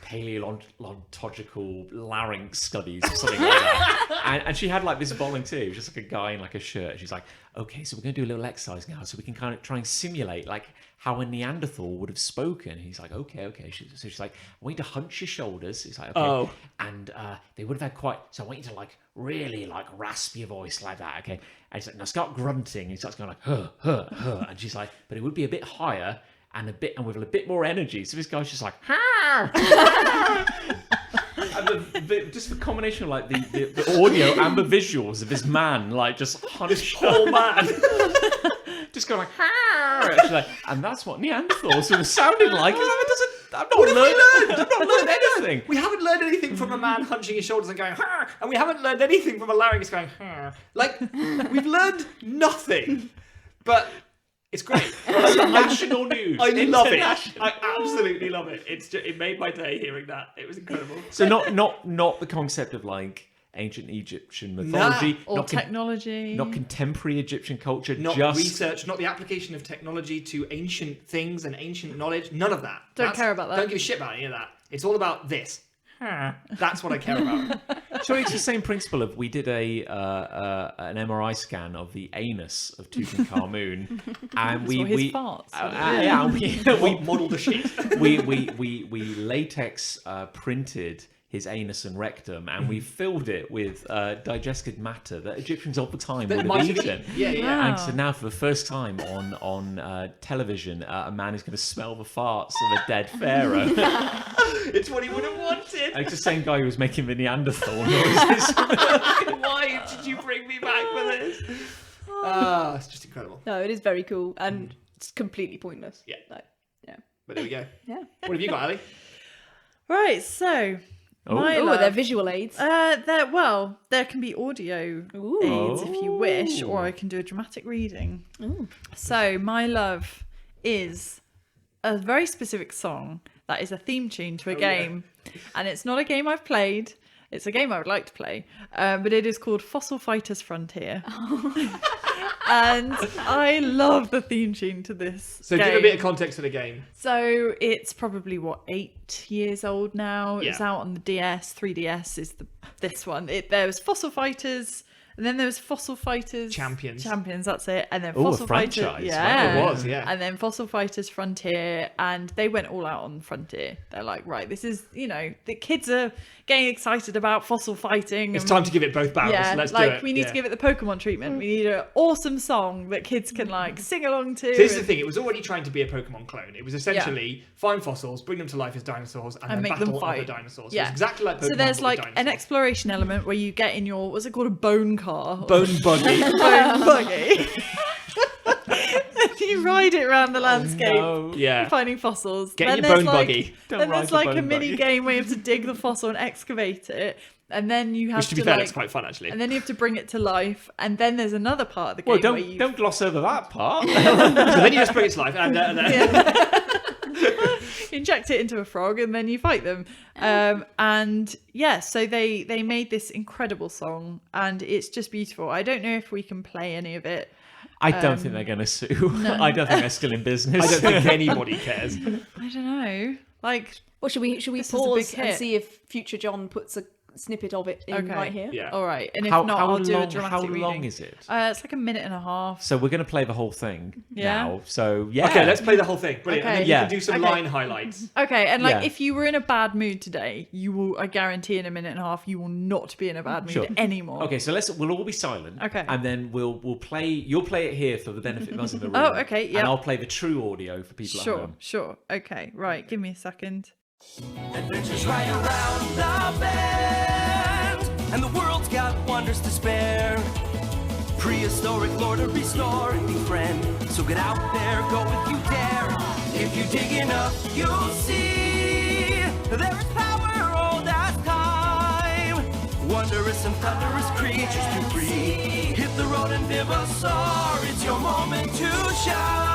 paleontological larynx studies or something like that. And she had like this volunteer, it was just like a guy in like a shirt. She's like, okay, so we're going to do a little exercise now so we can kind of try and simulate like how a Neanderthal would have spoken. And he's like, okay. So she's like, I want you to hunch your shoulders. He's like, okay. Oh. And they would have had quite, so I want you to like really like rasp your voice like that, okay? And he's like, now start grunting. And he starts going like, huh. And she's like, but it would be a bit higher and with a bit more energy. So this guy's just like, ha! And just the combination of like the audio and the visuals of this man like just hunched Whole man. just going like, ha! And that's what Neanderthals sort of sounded like. I've not learned anything. We haven't learned anything from a man hunching his shoulders and going, ha! And we haven't learned anything from a larynx going, ha! Like, we've learned nothing. But it's great. National news. I love it. I absolutely love it. It made my day hearing that. It was incredible. So not the concept of like ancient Egyptian mythology, or technology, not contemporary Egyptian culture, Not just research, not the application of technology to ancient things and ancient knowledge. None of that. Don't care about that. Don't give a shit about any of that. It's all about this. That's what I care about. So it's the same principle of we did an MRI scan of the anus of Tutankhamun, and we Model the shit. we latex printed his anus and rectum, and we filled it with digested matter that Egyptians of the time would have eaten. Yeah. And so now, for the first time on television, a man is going to smell the farts of a dead pharaoh. It's what he would have wanted. It's the same guy who was making the Neanderthal noises. Why did you bring me back for this? It's just incredible. No, it is very cool and it's completely pointless. Yeah. Like, yeah. But there we go. Yeah. What have you got, Ali? Right, so my Oh, love, they're visual aids. there can be audio Ooh. aids if you wish, or I can do a dramatic reading. Ooh. So my love is a very specific song that is a theme tune to a game, and it's not a game I've played. It's a game I would like to play, but it is called Fossil Fighters Frontier. And I love the theme tune to this So game. give a bit of context to the game. So it's probably 8 years old now. It's Yeah. out on the DS. 3DS is this one. There was Fossil Fighters, and then there was Fossil Fighters Champions. That's it. And then Ooh, a Fossil Fighters. franchise. Yeah, Wow, it was, yeah. And then Fossil Fighters Frontier, and they went all out on Frontier. They're like, right, this is, the kids are getting excited about fossil fighting. It's and time to give it both barrels. yeah, Let's like do it. we need to give it the Pokemon treatment. We need an awesome song that kids can sing along to. So this is the thing, it was already trying to be a Pokemon clone. It was essentially find fossils, bring them to life as dinosaurs, and then make them battle other fight. dinosaurs. Yeah. So it's exactly like Pokemon. So there's but with an dinosaurs. exploration element where you get in your, what's it called, a bone car? Bone buggy. Bone buggy. And you ride it around the landscape. No. Yeah. Finding fossils. Get in Then your there's bone buggy. Don't Then ride there's the a bone mini buggy. game where you have to dig the fossil and excavate it. And then you have Which, to to be fair, that's quite fun, actually. and then you have to bring it to life. And then there's another part of the game Well, where you don't gloss over that part. So then you just bring it to life, and inject it into a frog and then you fight them. And yeah, so they made this incredible song and it's just beautiful. I don't know if we can play any of it. I don't think they're going to sue. I don't think they're still in business. I don't think anybody cares. I don't know. Well, should we This is a pause big and hit. see if Future John puts a snippet of it in Okay. right here? Yeah. All right. And if not, I'll do a dramatic how reading. long is it? It's like a minute and a half. So we're going to play the whole thing Yeah. now. So yeah. Okay, let's play the whole thing. Brilliant. And Okay. then you Yeah. can do some Okay. line highlights. Okay, and Yeah. if you were in a bad mood today, you will, I guarantee in a minute and a half, you will not be in a bad mood Sure. anymore. Okay, so we'll all be silent. Okay. And then we'll play. You'll play it here for the benefit of us in the room. Oh, okay, yeah. And I'll play the true audio for people at home. Sure. Okay, right. Give me a second. Adventures right around the bend, and the world's got wonders to spare. Prehistoric lore to restore and befriend. So get out there, go if you dare. If you dig enough, you'll see there is power old as time. Wondrous and thunderous creatures to free. Hit the road and Vivasaur, it's your moment to shine.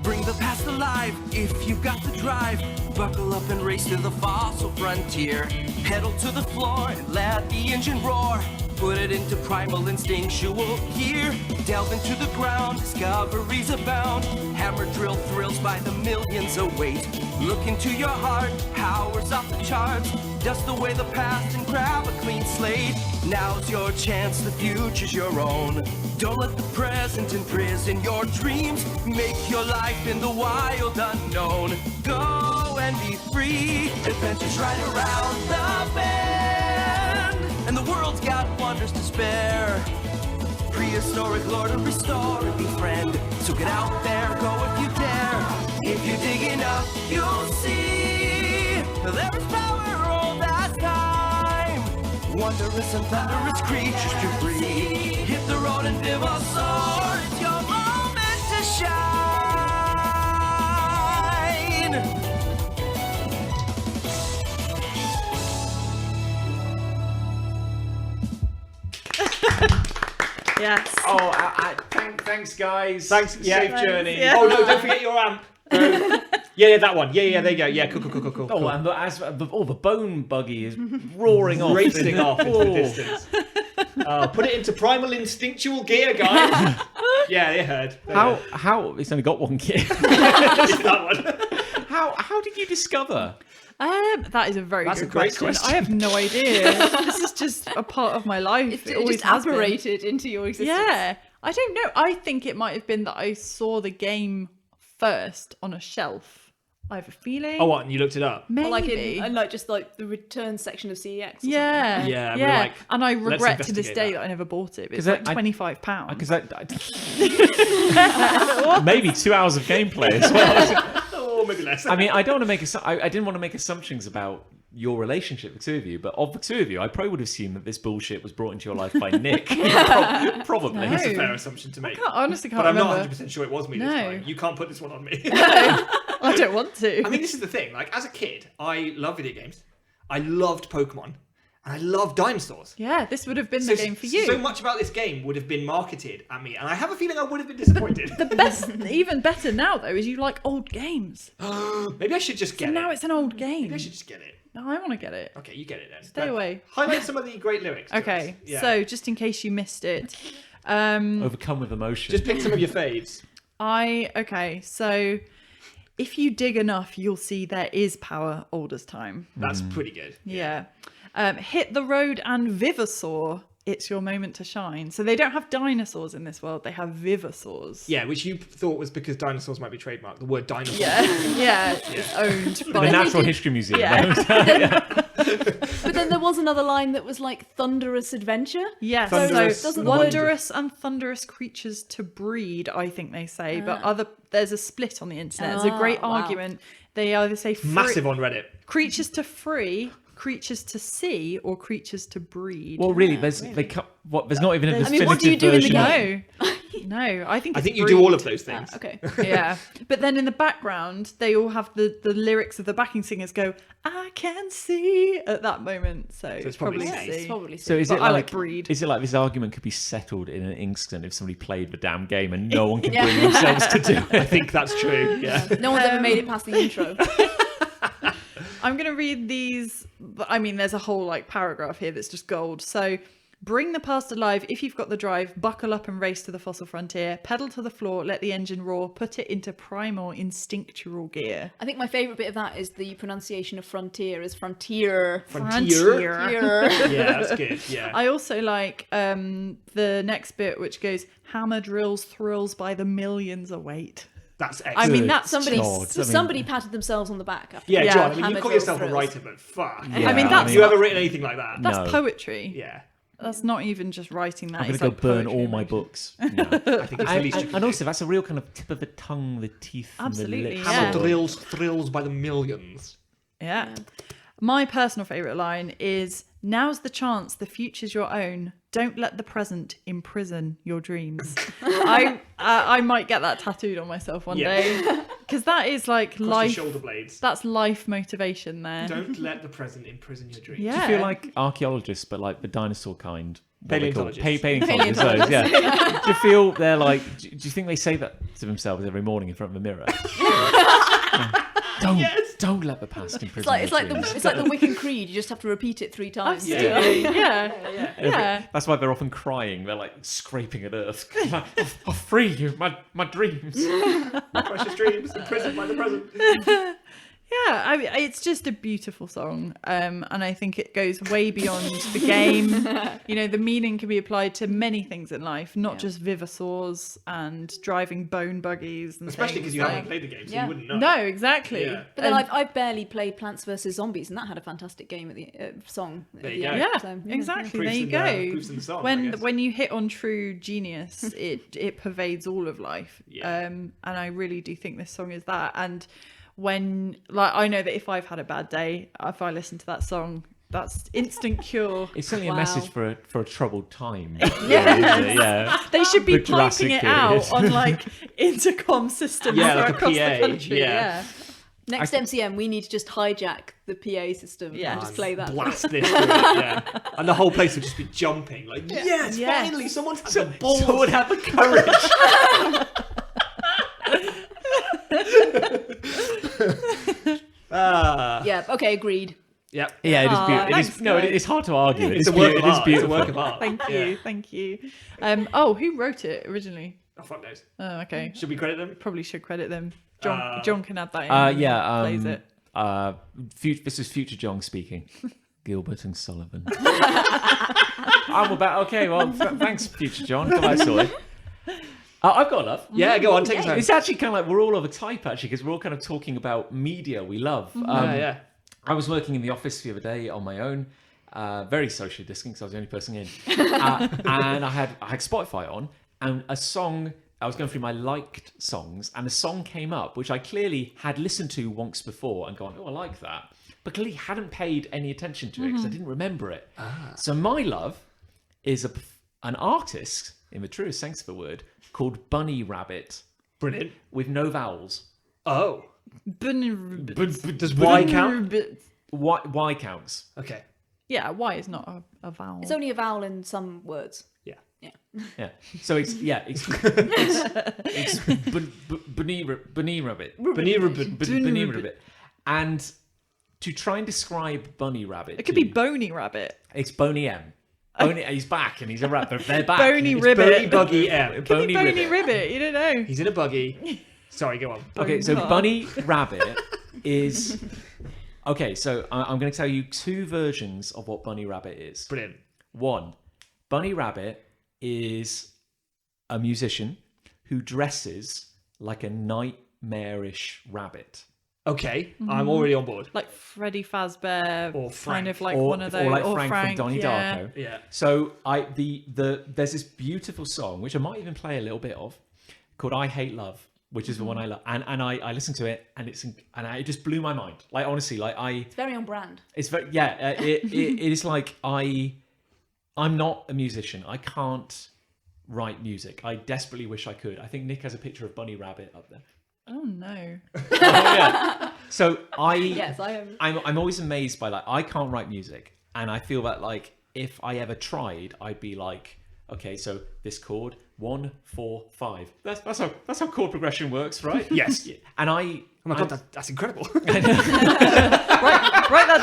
Bring the past alive if you've got the drive. Buckle up and race to the fossil frontier. Pedal to the floor and let the engine roar. Put it into primal instinctual gear. Delve into the ground, discoveries abound. Hammer drill thrills by the millions await. Look into your heart, powers off the charts. Dust away the past and grab a clean slate. Now's your chance, the future's your own. Don't let the present imprison your dreams. Make your life in the wild unknown. Go and be free. Adventures right around the bend, and the world's got wonders to spare. Prehistoric lore to restore and befriend. So get out there, go if you dare. If you dig enough, you'll see there is power old as time. Wondrous and thunderous creatures to free. Hit the road and Vivasaur, it's your moment to shine. Yes. Oh, thanks, guys. Thanks. Yeah. Safe journey. Yeah. Oh no! Don't forget your amp. Yeah, that one. Yeah, there you go. Yeah, cool. Oh, and the bone buggy is roaring off, Racing off into the Oh. distance. Put it into primal instinctual gear, guys. Yeah, they heard. How? It's only got one kid. It's that one. How did you discover? That is a very That's good a great question. question. I have no idea. This is just a part of my life. It always just has been. apparated into your existence. Yeah. I don't know. I think it might have been that I saw the game first on a shelf. I have a feeling. Oh, what? And you looked it up? Maybe. Or like just like the return section of CEX. Or yeah. Yeah, we're Yeah. like, And I let's regret to this investigate day that. that I never bought it. It's 'Cause like I- £25. Because maybe 2 hours of gameplay as well. or maybe less. I mean, I don't want to make I didn't want to make assumptions about your relationship, the two of you, but of the two of you, I probably would assume that this bullshit was brought into your life by Nick. Probably. It's a No. fair assumption to make. I honestly can't But I'm remember. not 100% sure it was me this No. time. You can't put this one on me. I don't want to. I mean, this is the thing. Like, as a kid, I love video games. I loved Pokemon. And I love dinosaurs. yeah, this would have been the game for you. So much about this game would have been marketed at me, and I have a feeling I would have been disappointed. The best, even better now though, is you like old games. Maybe I should just get So it. now it's an old game. Maybe I should just get it. No, I want to get it. Okay, you get it then. Stay away. Highlight some of the great lyrics. to Okay, us. Yeah. so just in case you missed it, Overcome with emotion. just pick some of your faves. so if you dig enough, you'll see there is power old as time. That's pretty good. Yeah. Hit the road and Vivasaur. It's your moment to shine. So they don't have dinosaurs in this world. They have Vivasaurs. Yeah, which you thought was because dinosaurs might be trademarked. The word dinosaur. Yeah, it's owned by the Natural History Museum. Yeah. But then there was another line that was like thunderous adventure. Yes, Thunderous. so Doesn't wondrous and thunderous creatures to breed, I think they say. But there's a split on the internet. There's a great wow. argument. They either say Massive on Reddit. creatures to free, creatures to see, or creatures to breed. Well, really, there's not even a I definitive mean, what do you do in the version. game? No, I think I it's think you do all of breed. those things. Okay. Yeah, but then in the background, they all have the lyrics of the backing singers go, "I can see" at that moment. So it's it's probably probably C. C. It's probably So is But it I like, like breed. Is it like this argument could be settled in an instant if somebody played the damn game and no one can bring themselves to do I it? think that's true. Yeah. No one's ever made it past the intro. I'm going to read these. I mean, there's a whole like paragraph here that's just gold. So, bring the past alive if you've got the drive. Buckle up and race to the fossil frontier. Pedal to the floor, let the engine roar. Put it into primal instinctual gear. I think my favourite bit of that is the pronunciation of frontier as frontier. Frontier. Frontier. Yeah, that's good. Yeah. I also like the next bit, which goes, hammer drills, thrills by the millions await. That's excellent. I mean, that's Somebody patted themselves on the back after. Yeah, Yeah. John, I mean, you Hammer call Drill yourself a Thrills. writer, but fuck. Yeah, I mean, Have that's you ever written anything like that? That's No. poetry. Yeah. That's not even just writing that. I'm gonna it's go like burn poetry all in my motion. books. I think it's the least you can And do. also, that's a real kind of tip of the tongue, the teeth, Absolutely, and the lips. yeah. Hammer drills, thrills by the millions. Yeah. My personal favourite line is, now's the chance, the future's your own. Don't let the present imprison your dreams. I might get that tattooed on myself one Yeah. day. Because that is like Across life. your shoulder blades. That's life motivation there. Don't let the present imprison your dreams. Yeah. I feel like archaeologists, but like the dinosaur kind. What they call- Paleontologists. Paleontologists, those, yeah. Do you feel they're like, do you think they say that to themselves every morning in front of a mirror? Don't let the past imprison It's like your dreams. the Wiccan Creed. You just have to repeat it 3 times. Absolutely. Yeah. Yeah. That's why they're often crying. They're like scraping at earth. Like, I'll free you, my dreams. Precious dreams imprisoned by the present. Yeah, I mean, it's just a beautiful song, and I think it goes way beyond the game. You know, the meaning can be applied to many things in life, not just Vivasaurs and driving bone buggies. And Especially because things you like- haven't played the game, so Yeah. you wouldn't know. No, exactly. Yeah. But then And- I've barely played Plants vs Zombies, and that had a fantastic game at the song. At There the you go. end. Yeah, So, exactly. Proofs There you in go. proofs in the song, I guess. when you hit on true genius, it pervades all of life. Yeah. And I really do think this song is that. And when, like, I know that if I've had a bad day, if I listen to that song, that's instant cure. It's certainly Wow. a message for a troubled time. Yes. Yeah. They should be The Jurassic piping it period. out on like intercom systems Yeah, like a across PA, the country. yeah. Next MCM, we need to just hijack the PA system Yeah. and just play that. Blast this through it, yeah. And the whole place would just be jumping. Like, yes, Yes. finally, someone's had the balls. Someone have the courage. Yeah. Okay. Agreed. Yep. Yeah, it is Aw, beautiful. thanks, No, guys. it's hard to argue. It It's is a work of it is art. It's a beautiful. work of art. Thank you, Yeah. thank you. Oh, who wrote it originally? Oh, fuck knows. Oh, okay. Should we credit them? Probably should credit them. John can add that in. when he Yeah. plays it. This is Future John speaking. Gilbert and Sullivan. I'm about okay. Well, thanks, Future John. Come on, sorry. I've got enough. Yeah, go on, take us home. It's actually kind of like we're all over type actually because we're all kind of talking about media we love. Yeah. I was working in the office the other day on my own, very socially distant because I was the only person in, and I had Spotify on, and a song I was going through my liked songs, and a song came up which I clearly had listened to once before and gone, oh, I like that, but clearly hadn't paid any attention to it because I didn't remember it. So My Love is an artist, in the truest sense of the word, called Bunny Rabbit. Brilliant. With no vowels. Oh. Does Y count? Y counts. Okay. Yeah, Y is not a vowel. It's only a vowel in some words. Yeah. Yeah. So it's Bunny Rabbit. Bunny Rabbit. Bunny Rabbit. And to try and describe Bunny Rabbit, It could be Bony Rabbit. it's Boney M. He's back and he's a rabbit. They're back. Bony It's Ribbit. Bony Buggy M. Could Bony be Bony Ribbit. Ribbit. You don't know. He's in a buggy. Sorry, go on. Okay, so Bone Bunny Rabbit is... Okay, so I'm going to tell you two versions of what Bunny Rabbit is. Brilliant. One, Bunny Rabbit is a musician who dresses like a nightmarish rabbit. Okay, I'm already on board. Like Freddy Fazbear, Or kind Frank. of like or, one of those, or like Frank, from Donnie yeah. Darko. Yeah. So there's this beautiful song which I might even play a little bit of called "I Hate Love," which is the one I love, and I listened to it and it just blew my mind. Like honestly, It's very on brand. it's very it is like I'm not a musician. I can't write music. I desperately wish I could. I think Nick has a picture of Bunny Rabbit up there. Oh no. Oh, yeah. So Yes, I am. I'm always amazed by I can't write music, and I feel that like if I ever tried, I'd be like, okay, so this chord 1, 4, 5. That's how chord progression works, right? Yes. Yeah. And Oh my god, that's incredible. Write that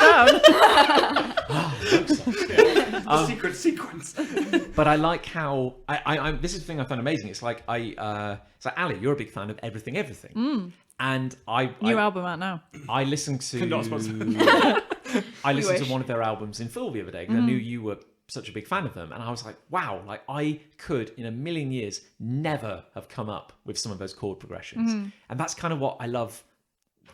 down. Sequence. But I like how I this is the thing I found amazing. It's like it's like Ali, you're a big fan of everything, and New album out now. I listened to Not sponsored. I listened to wish. one of their albums in full the other day because I knew you were such a big fan of them, and I was like, wow, like I could in a million years never have come up with some of those chord progressions, and that's kind of what I love.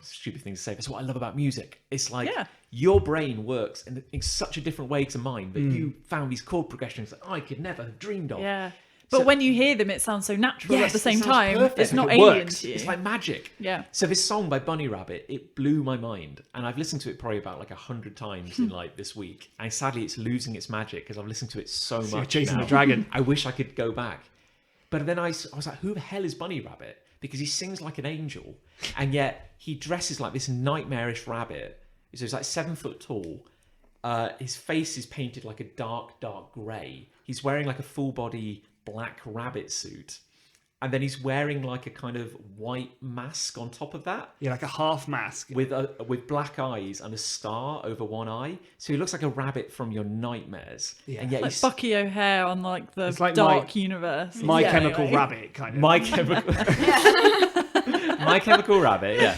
Stupid thing to say, that's what I love about music. It's like your brain works in such a different way to mine that you found these chord progressions that I could never have dreamed of. Yeah. But when you hear them, it sounds so natural at the it same sounds time. perfect. It's not It alien works. to you. It's like magic. Yeah. So this song by Bunny Rabbit, it blew my mind, and I've listened to it probably about like 100 times in like this week. And sadly, it's losing its magic because I've listened to it so much. you're chasing now. the dragon. I wish I could go back, but then I was like, who the hell is Bunny Rabbit? Because he sings like an angel, and yet he dresses like this nightmarish rabbit. So he's like 7 foot tall. His face is painted like a dark grey. He's wearing like a full body black rabbit suit, and then he's wearing like a kind of white mask on top of that Yeah, like a half mask. with black eyes and a star over one eye. So he looks like a rabbit from your nightmares. Yeah. And yet Like he's Bucky O'Hare on like the It's like Dark Universe. My Yeah, Chemical anyway. Rabbit, kind of. My Chemical My Chemical Rabbit, yeah.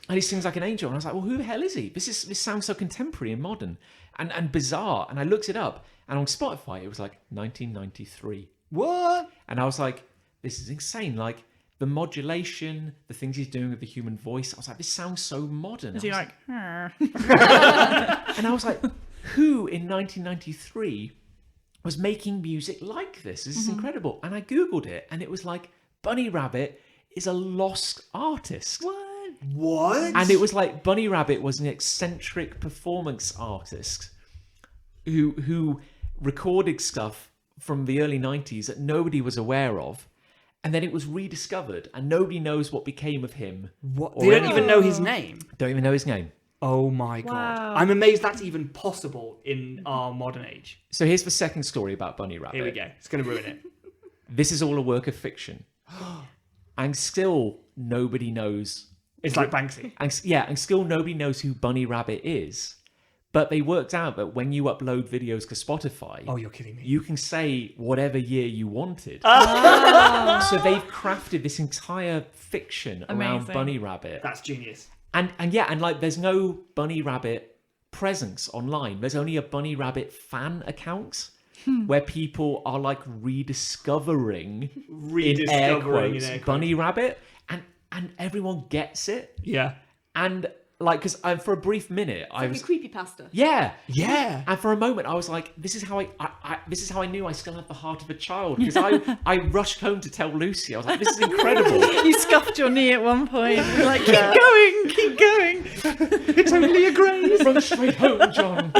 And he sings like an angel, and I was like, well, who the hell is he? This sounds so contemporary and modern and bizarre. And I looked it up, and on Spotify it was like 1993. What? And I was like, this is insane. Like the modulation, the things he's doing with the human voice. I was like, this sounds so modern. Is he I was like, "Huh." and I was like, who in 1993 was making music like this? This is incredible. And I Googled it, and it was like, Bunny Rabbit is a lost artist. What? And it was like, Bunny Rabbit was an eccentric performance artist who recorded stuff from the early 90s that nobody was aware of. And then it was rediscovered, and nobody knows what became of him. What? or They don't any- even know his name. Don't even know his name. Oh my god. Wow. I'm amazed that's even possible in our modern age. So here's the second story about Bunny Rabbit. Here we go. It's going to ruin it. This is all a work of fiction. And still nobody knows. It's like Banksy. And still nobody knows who Bunny Rabbit is. But they worked out that when you upload videos to Spotify, Oh, you're kidding me. you can say whatever year you wanted. So they've crafted this entire fiction around Amazing. Bunny Rabbit. That's genius. And like there's no Bunny Rabbit presence online. There's only a Bunny Rabbit fan account where people are like rediscovering in air quotes Bunny Rabbit, and everyone gets it. Yeah. And like, because for a brief minute, I Like was a creepypasta. yeah. And for a moment, I was like, "This is how I knew I still had the heart of a child." Because I rushed home to tell Lucy. I was like, "This is incredible." You scuffed your knee at one point. You're like, keep going. It's only a grave. Run straight home, John.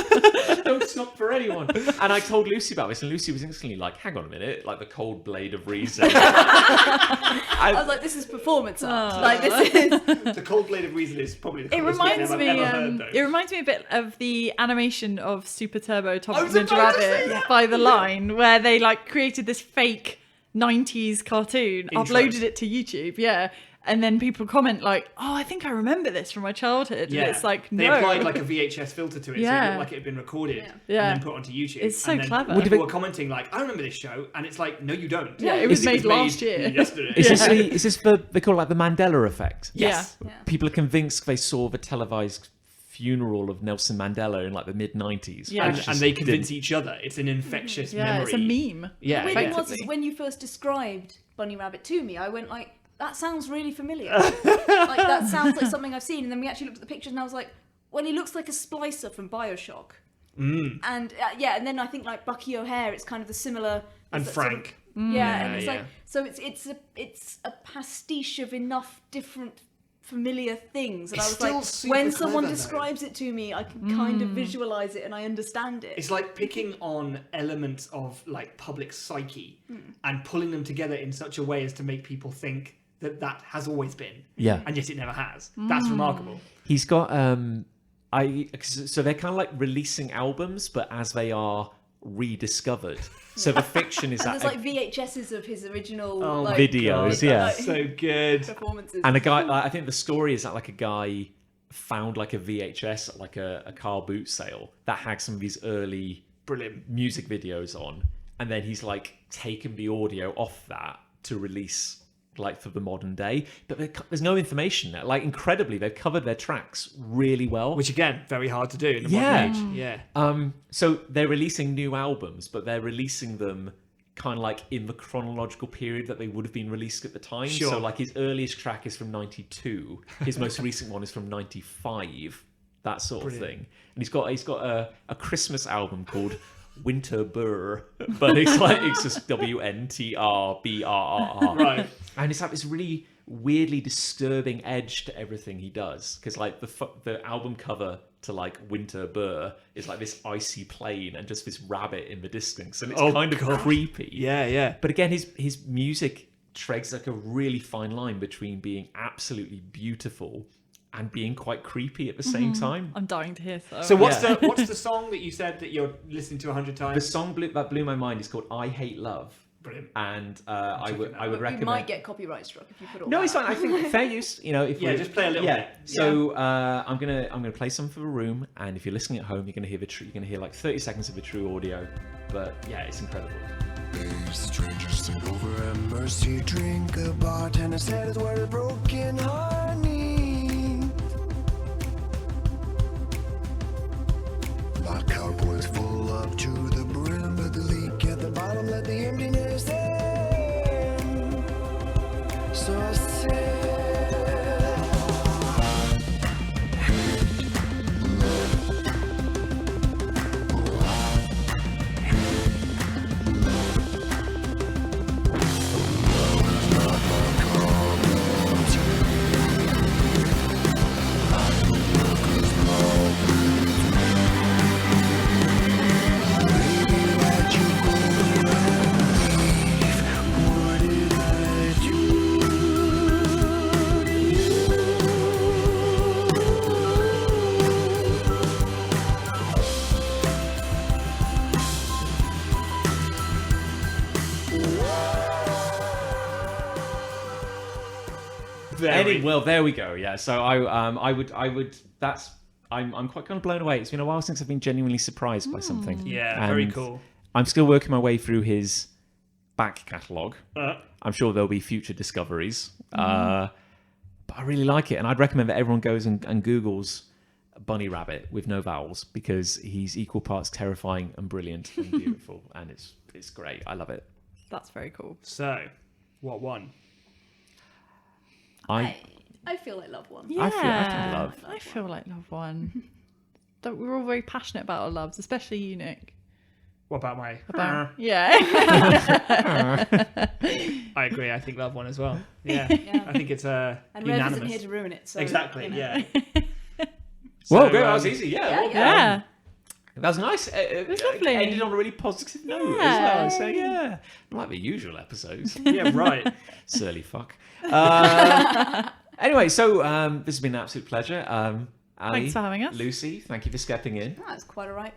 Don't stop for anyone. And I told Lucy about this, and Lucy was instantly like, "Hang on a minute!" Like the cold blade of reason. I was like, this is performance art. Like, this is... The Cold Blade of Reason is probably the It coolest reminds nickname me. I've ever heard, though. It reminds me a bit of the animation of Super Turbo Top I of was Ninja about to Rabbit say that. by the Line, where they like created this fake 90s cartoon, Intros. uploaded it to YouTube. Yeah. And then people comment like, "Oh, I think I remember this from my childhood." Yeah, And it's like, they no. applied like a VHS filter to it, so it Yeah. looked like it had been recorded Yeah. and then put onto YouTube. It's so and then clever. People were commenting like, "I remember this show," and it's like, "No, you don't." Yeah, it was made last year. Yesterday. Is this they call it like the Mandela effect? Yes. Yeah. People are convinced they saw the televised funeral of Nelson Mandela in like the mid-90s. Yeah. And they convince each other. It's an infectious Yeah, memory. it's a meme. Yeah, The weird thing was effectively. is when you first described Bunny Rabbit to me, I went like, that sounds really familiar. Like, that sounds like something I've seen. And then we actually looked at the pictures and I was like, well, he looks like a splicer from Bioshock. And and then I think like Bucky O'Hare, it's kind of the similar. And it's that sort of- Frank. and it's yeah. like, so it's a pastiche of enough different familiar things. And It's I was still like, super when someone clever, though. describes it to me, I can kind of visualize it and I understand it. It's like picking on elements of like public psyche and pulling them together in such a way as to make people think that has always been. Yeah. And yet it never has. That's remarkable. He's got so they're kind of like releasing albums, but as they are rediscovered. So the fiction is And that there's like VHSs of his original like, videos, yeah. So good. performances. and a guy, like, I think the story is that like a guy found like a VHS at like a car boot sale that had some of these early Brilliant. music videos on, and then he's like taken the audio off that to release like for the modern day, but there's no information there. Like incredibly, they've covered their tracks really well. Which again, very hard to do in the Yeah. modern age. Yeah. So they're releasing new albums, but they're releasing them kind of like in the chronological period that they would have been released at the time. Sure. So like his earliest track is from 92, his most recent one is from 95, that sort of thing. And he's got a Christmas album called Winter Burr, but it's just WNTRBRRR. Right. And it's like this really weirdly disturbing edge to everything he does, because like the album cover to like Winter Burr is like this icy plain and just this rabbit in the distance, and it's kind of creepy. Yeah, yeah. But again, his music treads like a really fine line between being absolutely beautiful and being quite creepy at the same time. I'm dying to hear so. So what's the song that you said that you're listening to 100 times? The song that blew my mind is called "I Hate Love." Brilliant. And I would we recommend. might get copyright struck if you put all No, that. it's fine. I think fair use. You know, if Yeah, just play a little bit. So I'm gonna play some for the room, and if you're listening at home, you're gonna hear you're gonna hear like 30 seconds of the true audio. But yeah, it's incredible. Strangers sing over and mercy drink. A bartender said it's worth broken honey. My cowboy's full up to the brim, but the leak at the bottom let the emptiness in. So I said, Well, there we go. Yeah. So I would. That's. I'm quite kind of blown away. It's been a while since I've been genuinely surprised by something. Yeah, very And cool. I'm still working my way through his back catalogue. I'm sure there'll be future discoveries. But I really like it, and I'd recommend that everyone goes and Googles Bunny Rabbit with no vowels, because he's equal parts terrifying and brilliant and beautiful, and it's great. I love it. That's very cool. So, what won? I I feel like love one. Yeah, I feel love. I feel like love one. We're all very passionate about our loves, especially you, Nick. What about my? Yeah. I agree. I think love one as well. Yeah. Yeah. I think it's And Rev unanimous. isn't here to ruin it. So, Exactly. you know. Yeah. Well, So, good. That was easy. Yeah. Yeah. That was nice. It was lovely. Ended on a really positive note Yeah. as well. So yeah, not like the usual episodes. Yeah. Right. Surly fuck. Anyway, so this has been an absolute pleasure. Ali, Thanks for having us. Lucy, thank you for stepping in. That's quite all right.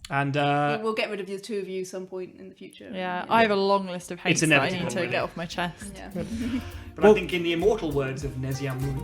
And We'll get rid of the two of you some point in the future. Yeah, I have a long list of hates It's that I need inevitable, to really. get off my chest. Yeah. but I think in the immortal words of Neziamun.